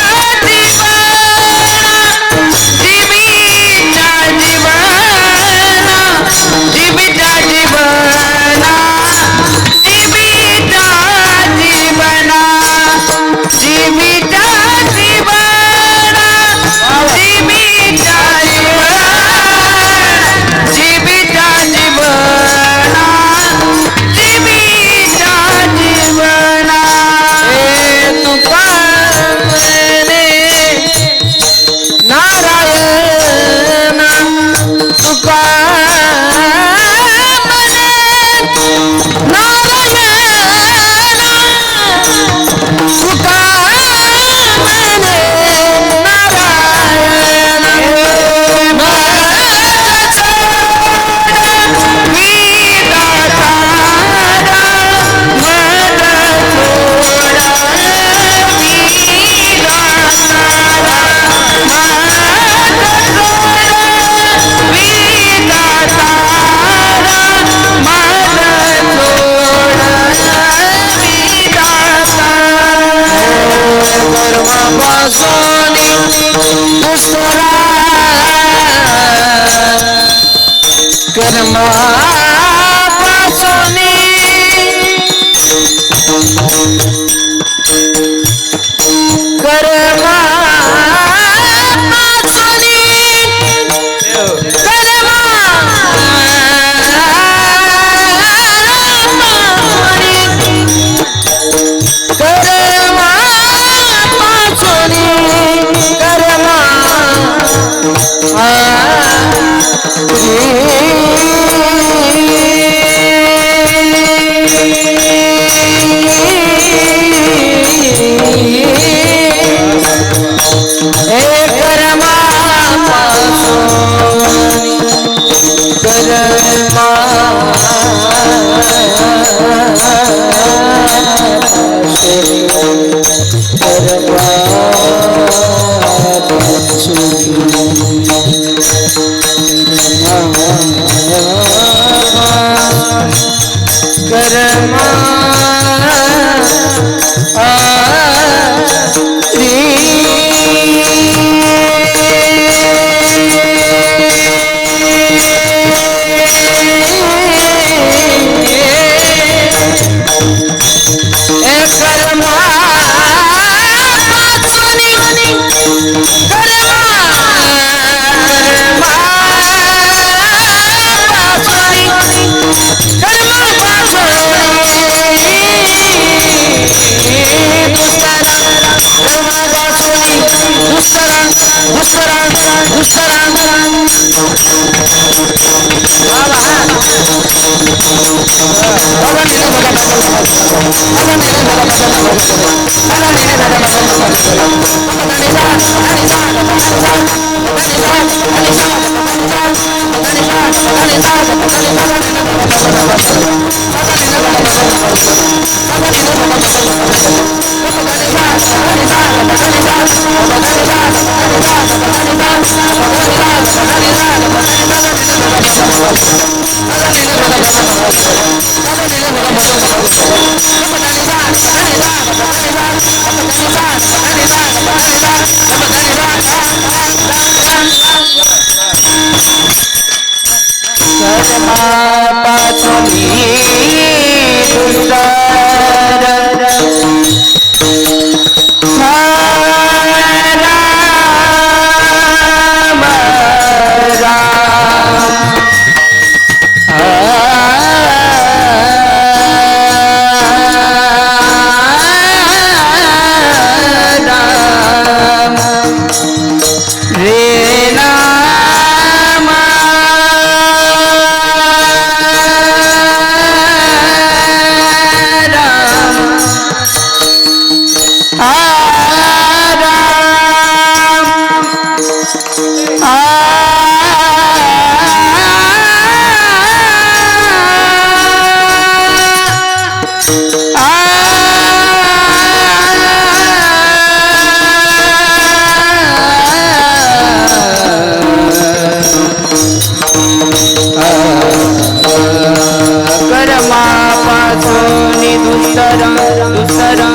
कर्मापासून दुसरा